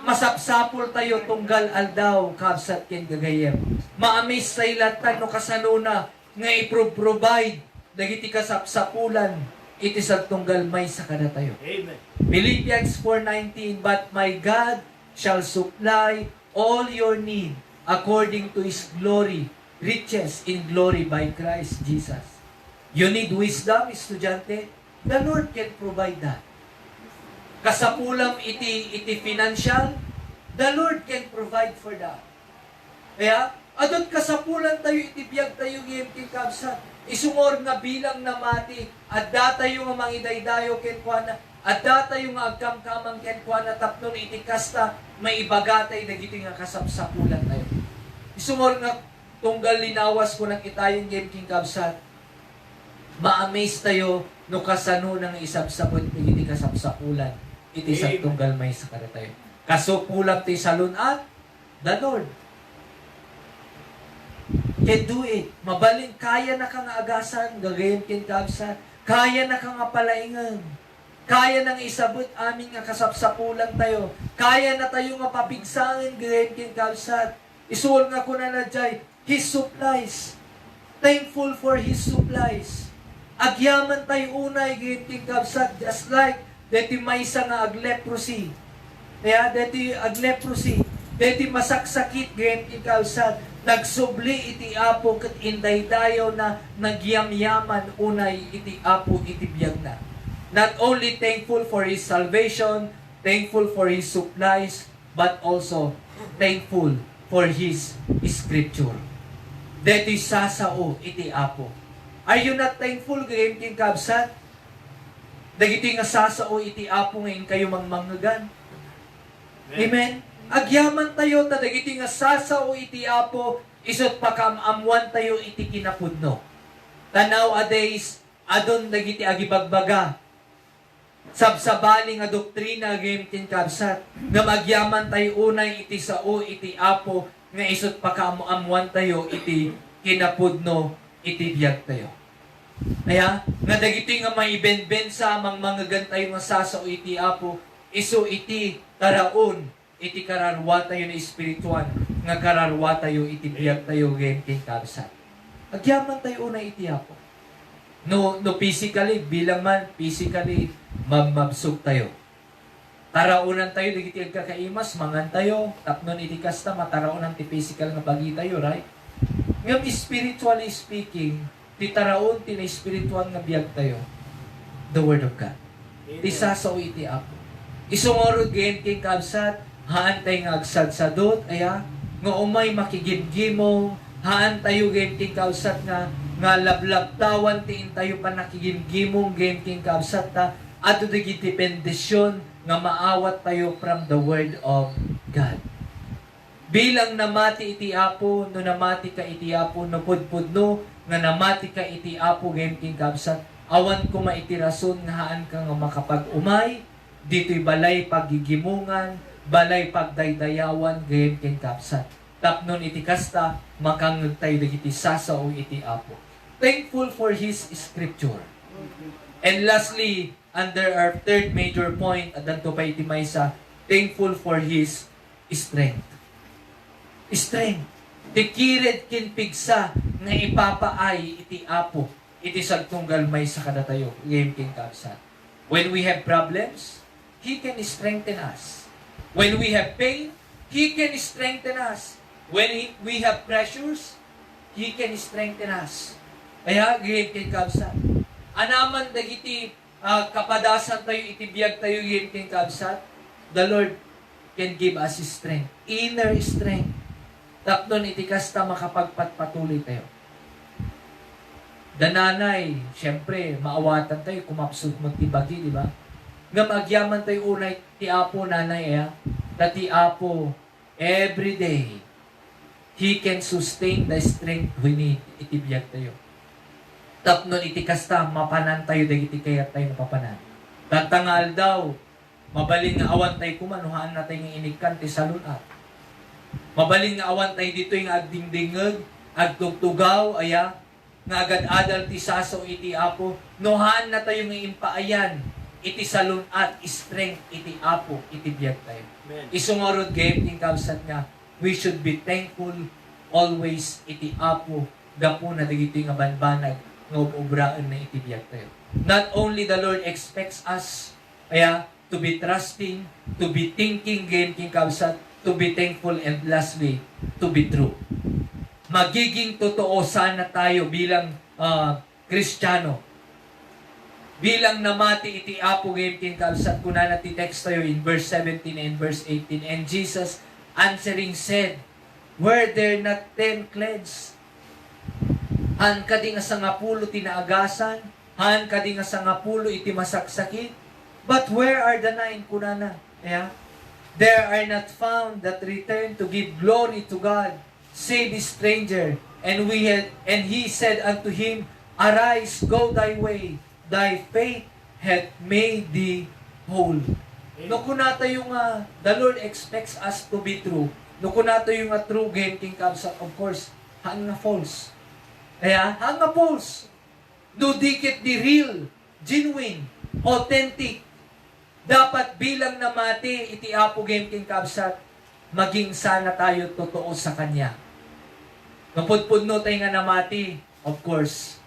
masapsapul tayo tunggal aldaw, kabsat kin gagayim. Ma-amaze sa ilatan, no kasano na, nga i-provide, dagiti kasapsapulan, iti sagtong galmay sa kadatayo. Amen. Philippians 4:19, but my God shall supply all your need according to His glory, riches in glory by Christ Jesus. You need wisdom, estudyante? The Lord can provide that. Kasapulam iti financial, the Lord can provide for that. Kaya, adot kasapulan tayo, iti biyag tayo ngayong kabsat. Isungor nga bilang na mati, at datayo nga mangidaydayo kenkwana, at datayo nga agkamkamang kenkwana, tapnon iti kasta, may ibagatay na giti nga kasapsapulan tayo. Isungor nga tunggal linawas ko ng itayong game king kabsat, ma-amaze tayo no kasano nang isabsabot na giti kasapsapulan, iti sa tunggal may sakara tayo. Kasupulam ti salunat, the Lord can do it. Mabalin, kaya na kang agasan, gagayim kin kabsat. Kaya na kang palaingan. Kaya nang isabot amin nga kasapsapulan tayo. Kaya na tayo nga papigsangan, gagayim kin kabsat. Isuol nga ko na jay, His supplies. Thankful for His supplies. Agyaman tayo unay, gagayim kin kabsat. Just like, deti maysa nga agleprosy. Kaya, deti agleprosy. Deti masaksakit, gagayim kin kabsat. Nagsubli iti apo ket indaydayo na nagyamyaman unay iti apo iti biyag na. Not only thankful for His salvation, thankful for His supplies, but also thankful for His scripture. Deti sasao iti apo. Are you not thankful gayem king kabsat? Dagiti nga sasao iti apo ngayon kayo mangmangagan. Amen. Agyaman tayo, tadagiti nga sasao iti apo, isot pakamamuan tayo iti kinapudno. Tanaw a days, adon dagiti agibagbaga, sabsabali nga doktrina agayem kin kabsat, nga magyaman tayo unay iti sao iti apo, nga isot pakamamuan tayo iti kinapudno, iti biyag tayo. Kaya, nga dagiti nga maibenben sa mangmangagan tayo nga sasao iti apo, iso iti taraon, iti kararwa tayo na espirituan, nga kararwa tayo, iti biyag tayo, ngayon king kabsat. Agyaman tayo una iti apo. No physically, bilang man, physically, mabsog tayo. Taraunan tayo, digiti agkakaimas, mangan tayo, tapnon iti kasta, mataraunan ti physical nga bagi tayo, right? Ngam spiritually speaking, ti taraon, ti na spiritual nga biyag tayo, the Word of God. Ti sasaw iti apo. Isungorod ngayon king kabsat, haantay nga agsadsadot, aya, nga umay makigimgimo, haantayo game king kausat nga lablabtawan tiin tayo pa nakigimgimong game king kausat ta, ato dagiti pendisyon nga maawat tayo from the Word of God. Bilang namati iti apo, no namati ka iti apo, no pudpudno, nga namati ka iti apo game king kausat, awan ko maitirason nga haan ka nga makapag-umay, dito'y balay pagigimungan, balay pagdaydayawan gayem ken kapsat. Tapnon iti kasta makangeg tayo dagiti sasao iti apo. Thankful for His scripture. And lastly, under our third major point, adanto pa iti maysa, thankful for His strength. Strength. Tikired ken pigsa nga ipapaay iti apo iti sagtunggal may sa kadatayo gayem ken kapsat. When we have problems, He can strengthen us. When we have pain, He can strengthen us. When we have pressures, He can strengthen us. Kaya, gayem ken kabsat. Anaman dagiti kapadasan tayo, itibiyag tayo, gayem ken kabsat, the Lord can give us strength. Inner strength. Tapnon iti kasta makapagpatuloy tayo. Dananay, syempre, maawatan tayo, kumapsut mo tibagi, di ba? Nga magyaman tayo unay, ti apo nanay, ti apo, every day, He can sustain the strength we need. Itibiyag tayo. tapnon iti kasta, mapanan tayo, dagiti kayat tayo napapanan. Tatangal daw, mabalin nga awan tayo kumanuhaan na tayo ng inikan ti salunat. Mabalin nga awan tayo dito yung agdingdingag, agtugtugaw, aya, nga agad-adal ti saso iti apo, nuhaan na tayo ng impaayan, iti salunat, strength iti apo, iti biyag tayo. Isungorod gayem ting kabsat nga, we should be thankful always iti apo, gapo na dagiti nga banbanag, nga ubraan na iti biyag tayo. Not only the Lord expects us, aya, to be trusting, to be thinking gayem ting kabsat, to be thankful, and lastly, to be true. Magiging totoo sana tayo bilang Kristiyano. Bilang namati iti apo gayem king kalsat, kunana ti text tayo in verse 17 and verse 18. And Jesus answering said, were there not 10 cleansed? Han kadi nga sangapulo tinaagasan, han kadi nga sangapulo iti masaksakit. But where are the 9 kunana? Yeah? There are not found that return to give glory to God, save a stranger. And he said unto him, arise, go thy way, thy faith hath made thee whole. No kunata yung the Lord expects us to be true. No kunata yung true game king kabsat, of course, hang nga false. Kaya, hang nga false. No dikit di real, genuine, authentic. Dapat bilang namati iti apo game king kabsat, maging sana tayo totoo sa Kanya. Napudpudno tayo nga namati, of course,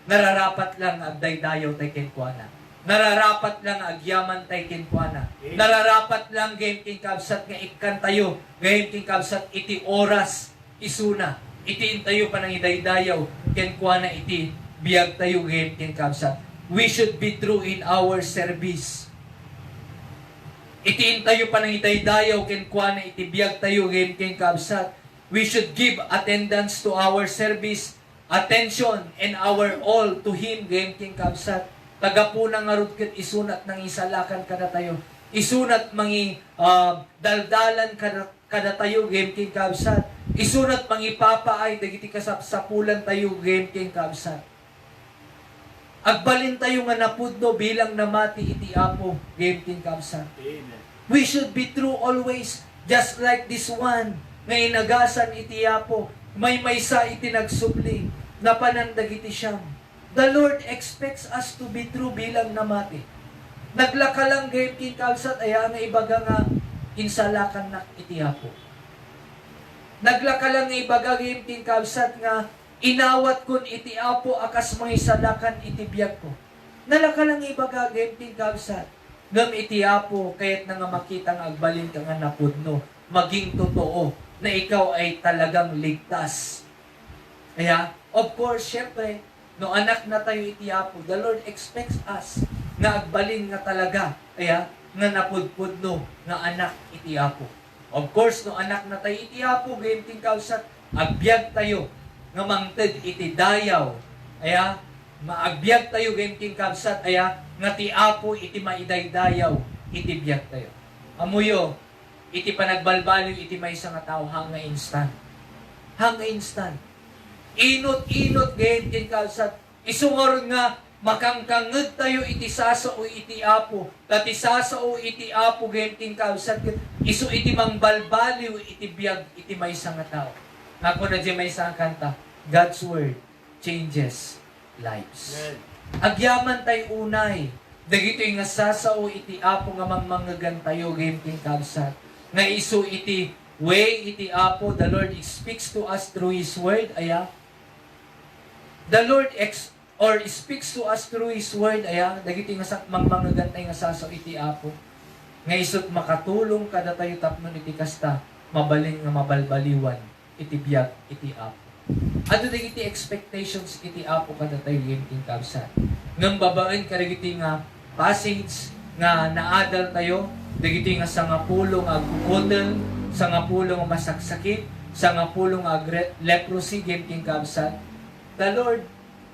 nararapat lang agdaydayaw tayo kenkwana. Nararapat lang agyaman tayo kenkwana. Nararapat lang game king kabsat nga ikan tayo, game king kabsat iti oras isuna. Itiin tayo pa ng idaydayaw, kenkwana iti biyag tayo game king kabsat. We should be true in our service. Itiin tayo pa ng idaydayaw, kenkwana iti biyag tayo game king kabsat. We should give attendance to our service, attention, and our all to Him, game king kabsat. Taga po ng arudkit isunat ng isalakan kada tayo. Isunat mangi daldalan kada tayo, game king kabsat. Isunat mangi papaay, dagiti kasapsapulan tayo, game king kabsat. Agbalin tayo nga napudno bilang namati iti apo, game king kabsat. Amen. We should be true always, just like this one, nga inagasan iti apo, may maysa iti nagsubli, napanandag iti siyam. The Lord expects us to be true bilang namati. Naglaka lang gayem king kabsat, aya nga ibaga nga insalakan na iti apo. Naglaka lang nga ibaga gayem king kabsat nga inawat kun iti apo akas mga isalakan iti biyag ko. Nalaka lang ibaga gayem king kabsat. Ngam iti apo kayat na nga makita nga agbalin ka nga napudno, maging totoo na ikaw ay talagang ligtas. Kaya, of course, syempre, no anak na tayo iti apo, the Lord expects us na agbalin nga talaga, kaya, nga napudpudno nga anak iti apo. Of course, no anak na tayo iti apo, gayem ting kabsat, agbyag tayo, nga mangted iti dayaw, kaya, maagbyag tayo, gayem ting kabsat, kaya, nga ti apo iti maidaydayaw, iti biyag tayo. Amuyo, iti panagbalbaliw iti maysa nga tao hanga instant. Hanga instant. Inot-inot gayem ken kalsat. Isungor nga makangkanged tayo iti sasao iti apo. Tati sasao iti apo gayem ken kalsat. Isu iti mangbalbaliw iti biag iti maysa nga tao. Nako na di maysa nga kanta. God's word changes lives. Agyaman tayo unay. Dagitoy nga sasao iti apo nga mangmangagan tayo gayem ken kalsat. Nga isu iti way iti apo, the Lord speaks to us through His word, the Lord speaks to us through His word, dagiti nga mangmangagan tayo nga sasaw iti apo. Nga isut makatulong kada tayo tapnon iti kasta, mabalin nga mabalbaliwan iti biyag iti apo. Ato dagiti expectations iti apo kada tayo iti kabsat. Ngam babaen kadagiti nga passage nga naadal tayo, dagiti nga sangapulong agkukudel, sangapulong masaksakit, sangapulong leprosy, genting kabsat. The Lord,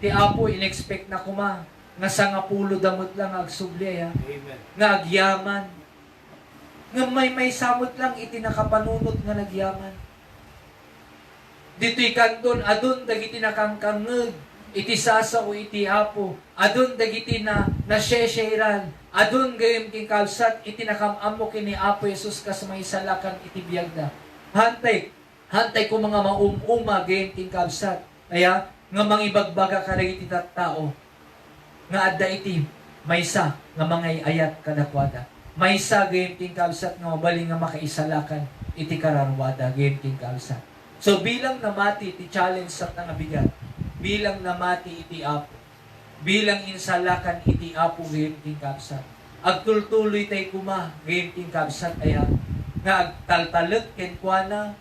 ti apo inexpect na kuma, nga sangapulo damot lang agsubli, Amen. nga agyaman, nga may samot lang iti nakapanunot nga nagyaman. Dito'y kanton, adun, dagiti nakangkangeg, iti sasa o iti apo, adun dagiti na nasyesyeran, adun gayem king kalsat, iti nakamamo kini Apo Jesus kas may salakan iti biyag na. Hantay ko mga maumuma gayem king kalsat. Kaya, nga mangibagbaga ka iti tattao, nga adda iti maysa nga mga ayat kadakwada. Maysa gayem king kalsat nga mabaling nga makaisalakan iti kararwada gayem king kalsat. So bilang namati iti challenge sa nga bigat, bilang namati iti Apo, bilang insalakan iti Apo gayem king kalsat. Agtultuloy tay kuma gayem king kalsat aya nga agtaltalet ken kuana,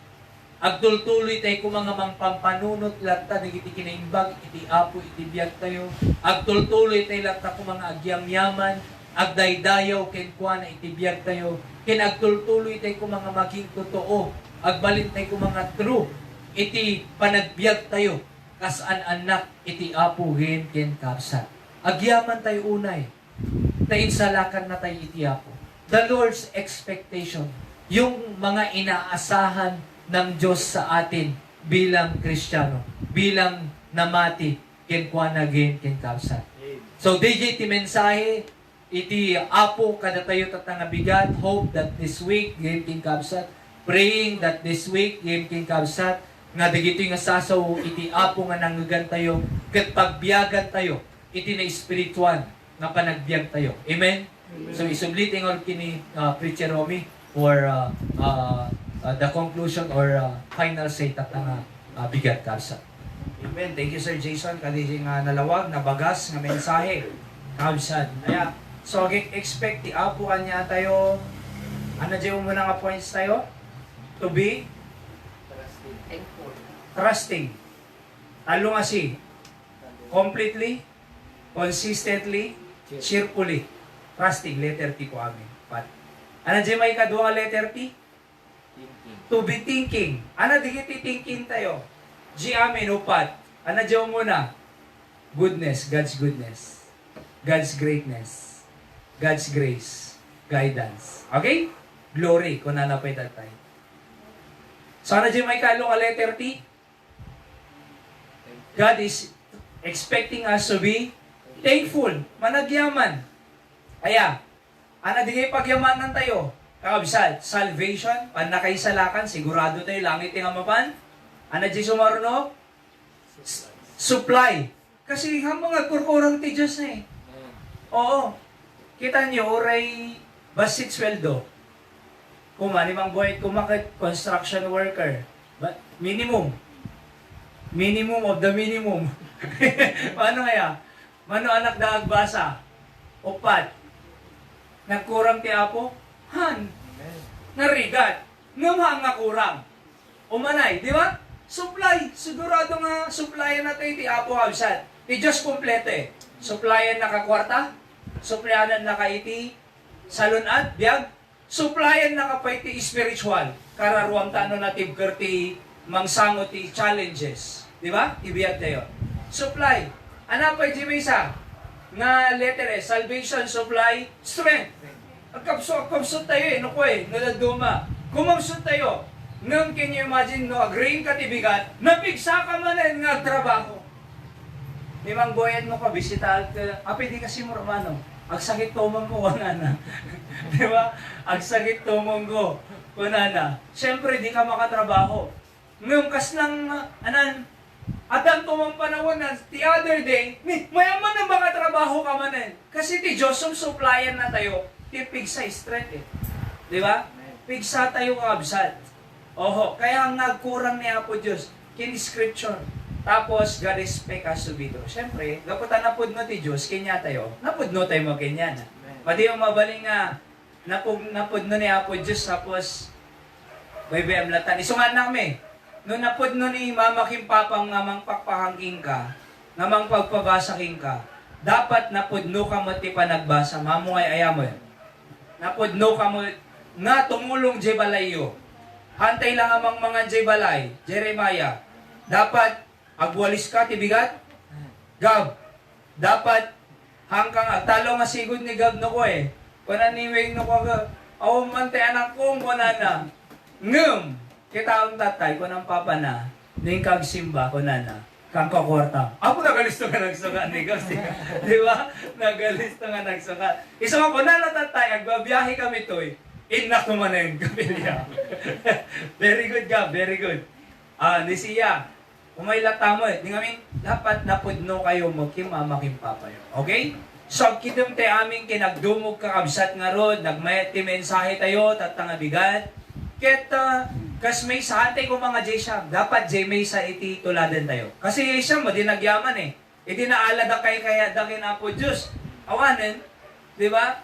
agtultuloy tay kuma nga mangpampanunot latta dagiti kinaimbag iti Apo iti biag tayo. Agtultuloy tay latta kuma nga agyamyaman, agdaydayaw ken kuana iti biag tayo. Ken agtultuloy tay kuma nga maging totoo, agbalin tay kuma nga true iti panagbiag tayo kas anak iti Apo gayem ken kalsat. Agyaman tayo unay, insalakan na tayo iti Apo. The Lord's expectation, yung mga inaasahan ng Diyos sa atin bilang Kristiyano, bilang namati, kenkwana gen kenkalsat. So, DJ ti mensahe, iti Apo kada tayo tatanga bigat, hope that this week, gen kenkalsat, praying that this week, gen kenkalsat, nga dagito nga sasaw, iti Apo nga nanggagan tayo, kat pagbiyagan tayo, iti na spiritual, nga panagbiag tayo. Amen? So, isubliting all kini Preacher Romy for the conclusion or final say tatang bigat kalsat. Amen. Thank you, Sir Jason. Kadisi nga nalawag, nabagas, nga mensahe. Kalsat. Kaya, so, expect ti Apo kanya tayo, ano dyan mo muna nga points tayo? To be trusting. Talo nga si completely, consistently, cheerfully. Trusting, letter T po amin. Pat. Ano dyan may kadua letter T? To be thinking. Ano digiti thinking tayo? G amin upat. Ano dyan muna? Goodness, God's goodness. God's greatness. God's grace. Guidance. Okay? Glory, kung nanapay tatay. So ano dyan may kalong a letter T? God is expecting us to be thankful, managyaman. Kaya, ano digay pagyamanan tayo? Kakabsat, salvation, panakaisalakan, sigurado tayo, langit yung amapan. Ano di sumaruno? Supply. Kasi mga kurkurang ti Diyos na eh. Oo. Kita nyo, oray basit sweldo. Kumanimang buhay, kumakit, construction worker. But minimum. Minimum of the minimum. Paano kaya? Mano anak daagbasa? Upat. Nagkurang ti Apo? Han. Narigat. Ngam nga kurang. Umanay, di ba? Supply. Sigurado nga supplyan natin ti Apo Habsat. Ti Diyos komplete. Supplyan na kakwarta. Supplyan na kaiti salunat, biag. Supplyan na kapay ti spiritual. Kararuam tano na tibkerti mangsango ti challenges. Di ba? Ibiyag tayo. Supply. Ano pa di isa? Nga letter S, salvation, supply, strength. Agkapso tayo eh, no ko eh, naladuma. Kumamsot tayo. Nang can you imagine, no, agreeing ka tibigat, napigsa ka man eh, nga trabaho. Limang boyan mo ka, bisita, api di kasi mo ramano, agsakit tumong ko, wala na. Di ba? Agsakit tumong ko, wala na. Siyempre, di ka makatrabaho. Ngayon, kas lang, at ang tumang panahon na, the other day, mayaman na baka trabaho ka manin. Kasi ti Diyos, supplyan na tayo, ti pigsa strength eh. Di ba? Pigsa tayo kabsat. Oho, kaya ang nagkurang ni Apo Diyos, kin scripture. Tapos, God expect us to be true. Siyempre, kaputan napudno ti Diyos, kanya tayo, napudno tayo mo kanya na. Pati yung mabaling nga, napudno ni Apo Diyos, tapos, baybayam latan. Isungan namin, no napudno ni Mama Kim Papang nga mangpakpahangking ka, nga mangpagpabasaking ka, dapat napudno ka mo ti panagbasa, mamungay ayamoy. Napudno ka mo, nga tumulong jebalayo. Hantay lang amang mga jebalay, Jeremiah. Dapat, agwalis ka, tibigat? Gab. Dapat, hangkang agtalo nga sigod ni Gab no ko eh. Kuna niwing no ko, awang mante anak ko, kuna na. Ngum! Kita ang tatay ko ng papa na, ning kagsimba ko na. kang kakwarta. Ako nagalisto nga nagsuka ni Kasi. Di ba? Nagalisto nga nagsuka. Isa nga po, nalatatay, agbabiyahe kami to eh. Inak naman na yung kapilya. Very good ka, very good. Ni siya, umaylata mo eh. Di ngamin, dapat napudno kayo magkimamakim papayo. Okay? So, kitum te aming kinagdumog kakabsat nga rod, nagmayat ti mensahe tayo, tatanga bigat. Ket, kas may sa ate ko mga Jay Siyam, dapat Jay may sa iti tuladan tayo. Kasi Jay Siyam, di nagyaman eh. Iti naala da kay kaya da kinapo Diyos. Awanin, di ba?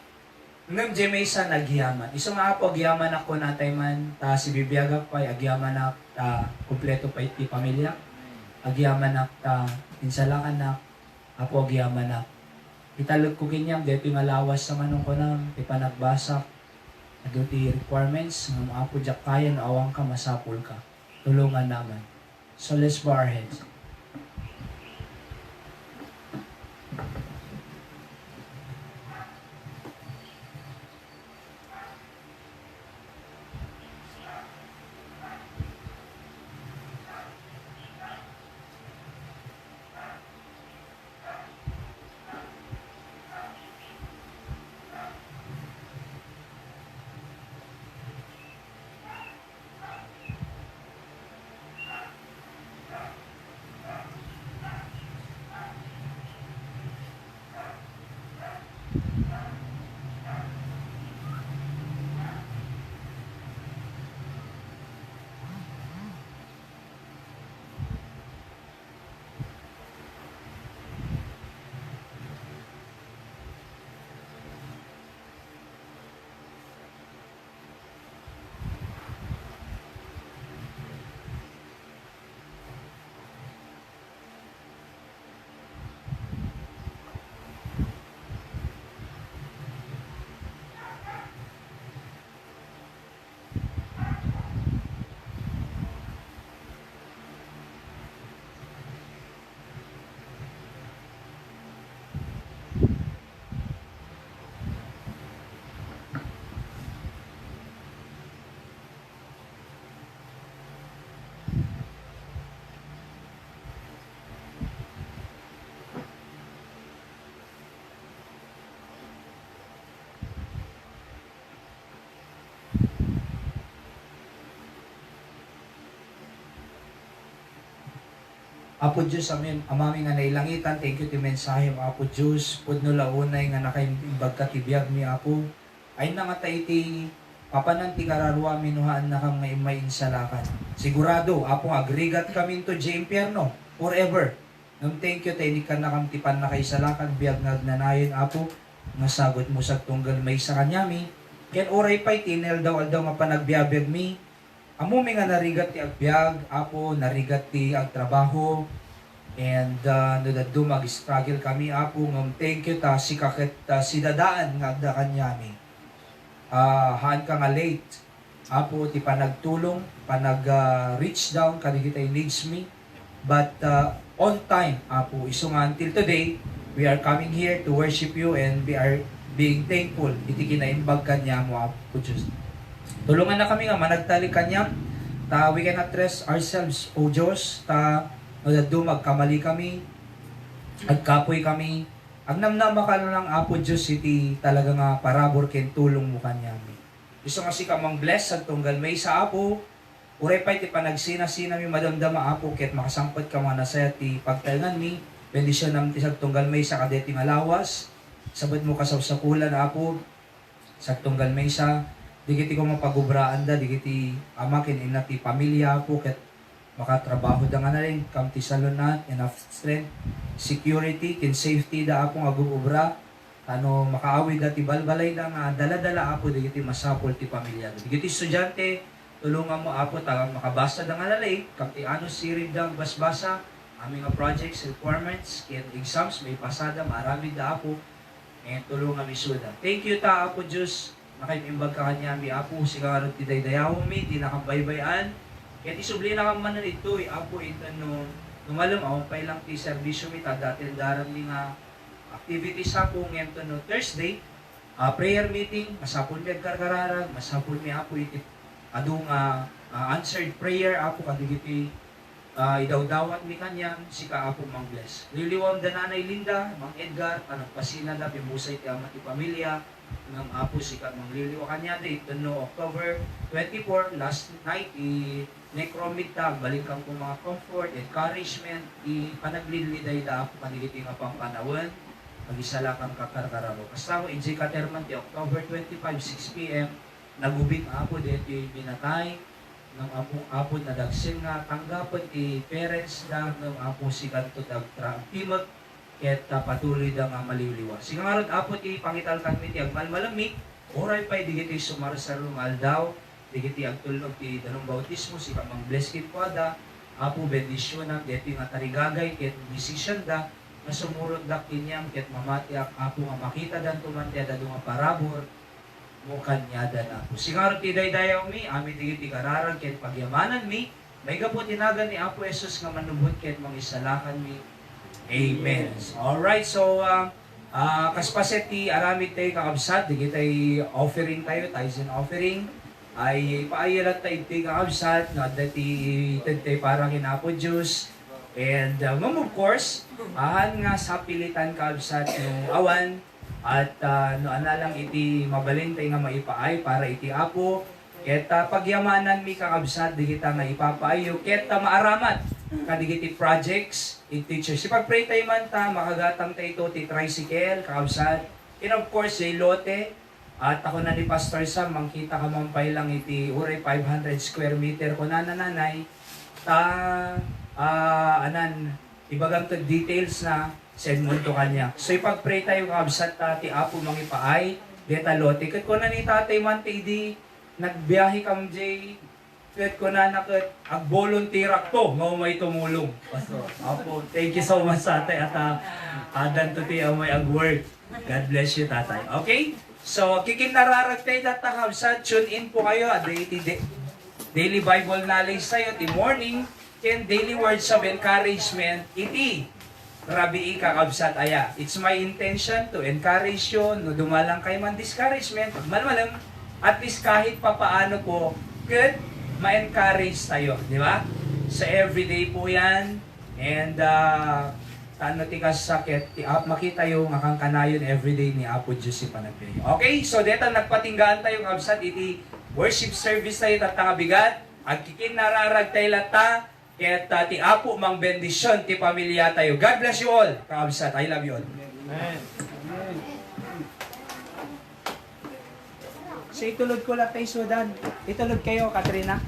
Ngam Jay may sa nagyaman. Isang nga po, agyaman ako natay man, ta si bibiyagak pa, agyaman na ta kumpleto pa iti pamilya. Agyaman na ta insalakan na, apo agyaman na. Italog ko kinyang, dito yung alawas sa manong ko na, ipanagbasa. Ado ti requirements ng mga po diyak kaya na awang ka, masapul ka. Tulungan naman. So let's bow our heads. Apo Diyos, amin, amami nga nailangitan, thank you ti mensahe mo, Apo Diyos, pudno launay nga nakaimbag ka tibiyag mi, Apo, ay na nga iti papanan ti kararwa minuhaan na kang may insalakan. Sigurado, Apo, agrigat kami to Impierno, forever. Nung thank you, tayo ka na kang tipan na kay salakan, biyag nagnanayon, Apo, nga sagot mo sa tunggal may sa kanyami, ken oray pa'y tinel daw nga panagbiabag mi, amumi nga narigat ti agbyag, Apo, narigat ti agtrabaho, and nadado mag-struggle kami, Apo, ngam thank you ta, si kakit si dadaan nga agda kanyami. Haan ka nga late, Apo, ti panagtulong, reach down, kanigita needs me, but on time, Apo, iso nga until today, we are coming here to worship you and we are being thankful, iti kinaimbag kanya mo, Apo, Diyos. Tulungan na kami nga managtali kanya. We cannot rest ourselves, O Diyos. Nadado magkamali kami. Agkapoy kami. Agnamnama ka lang, Apo Diyos, iti talaga nga parabor ken tulong mo kanya. Gusto nga si kamang bless at tunggal may sa Apo. Uray pa iti panagsina-sina mi madamdama, Apo, ket makasangpot ka mga nasaya ti pagtalangan mi. Bendisyon namin ti tunggal may sa kadeti malawas. Sabot mo kasawsakulan, Apo, sa tunggal may sa digiti ko mapagubraan da, digiti amakin inati pamilya po, ket makatrabaho da nga na rin, kamti salon na, enough strength, security, kin safety da akong agubra, makaawid dati balbalay da nga, dala-dala apo, digiti masapol ti pamilya. Digiti estudyante, tulungan mo apo, tagang makabasa da nga lalay, kamti sirid da basbasa, aming projects, requirements, kin exams, may pasada, marami da apo, and tulungan mi suda. Thank you ta apo Diyos, nakaimbag ka kanya, mi Apo, sigarat ti daydayaw mi, di nakambaybayan. Kaya isubli na kang manan ito, Apo, ito numalam, awang pa ilang ti servisyo mi, dati daran mi nga activities Apo, ngayon no Thursday, prayer meeting, masapul mi agkarkararag, masapul mi Apo, iti adong answered prayer, Apo, kadigiti idawdawat mi kanyan, si kaapo mang bless. Liliwam da nanay Linda, mang Edgar, anong pasina na, pimusay ti amat ti pamilya, ng apo si mang liliwa kanya, date, no, October 24, last night, necromit ta, balikan ko mga comfort, encouragement, panagliliday da ako, panigiti nga pang panawan, pagisalakan kakarkarabo. Basta mo, Injay Katerman, ti October 25, 6 p.m., nagubing apo, dito yung binatay, ng apong na dagsin nga tanggapon ti parents da ng apo si kanto timag ket patuloy da nga maliliwa. Sigangarod apo ti pangital kami ti agmalmalami oray pay digiti sumarsar lumal daw digiti agtulog ti danong bautismo si mang bless kit kwada apo bendisyon ang deti nga tarigagay ket decision da nga sumurot da kinyam ket mamati apo nga makita dan tumantya da nga parabor mo kanyada na po. Sigar ti daydayaw mi, ami digiti kararag ket pagyamanan mi, may gapo tinagan ni Apo Jesus nga manubot ket mangisalakan mi. Amen. Alright, so kaspaset ti aramid tayo kakabsat, digitay offering tayo, tithes offering, ay paayalat tayo ti kakabsat, nga dati tayo parang inapo Diyos, and of course, ahan nga sa pilitan kakabsat yung awan, at lang iti mabalintay nga maipaay para iti apo ket pagyamanan mi kakabsat di kita nga ipapaayo ket maaramat kadigiti projects it teachers si pagpray tayo man ta makagatang ta ito ti tricycle kakabsat and of course si lote at ako na ni Pastor Sam mangkita ka mampay lang iti uray 500 square meter ko nanay ta ibagang to details na send mo ito kanya. So ipag-pray tayo kabsat ti Apo mangipaay, deta lote. Kat ko na ni tatay man di nagbiyahe kam jay, kat ko na nakat ag-volunteer ako, may tumulong. Pastor, Apo, thank you so much tatay at adan to ti may ag-work. God bless you tatay. Okay? So kikinararag tayo data kabsat, tune in po kayo at daily Bible knowledge tayo, ti morning, and daily words of encouragement, iti Rabi kakabsat aya. It's my intention to encourage you, no dumalang kayo man discouragement, malmalang, at least kahit papaano po, good, ma-encourage tayo, di ba? Sa everyday po yan, and tano ti kasakit, makita yung akang kanayon everyday ni Apo Diyos si Panagpili. Okay, so deta nagpatinggaan tayo kabsat, iti worship service tayo tatakabigat, at kikinararag tayo lata, ket ti Apo mang bendisyon ti pamilya tayo. God bless you all. Kakabsat, I love you all. Amen. So itulog ko lang tayo, Sudan. Itulog kayo, Katrina.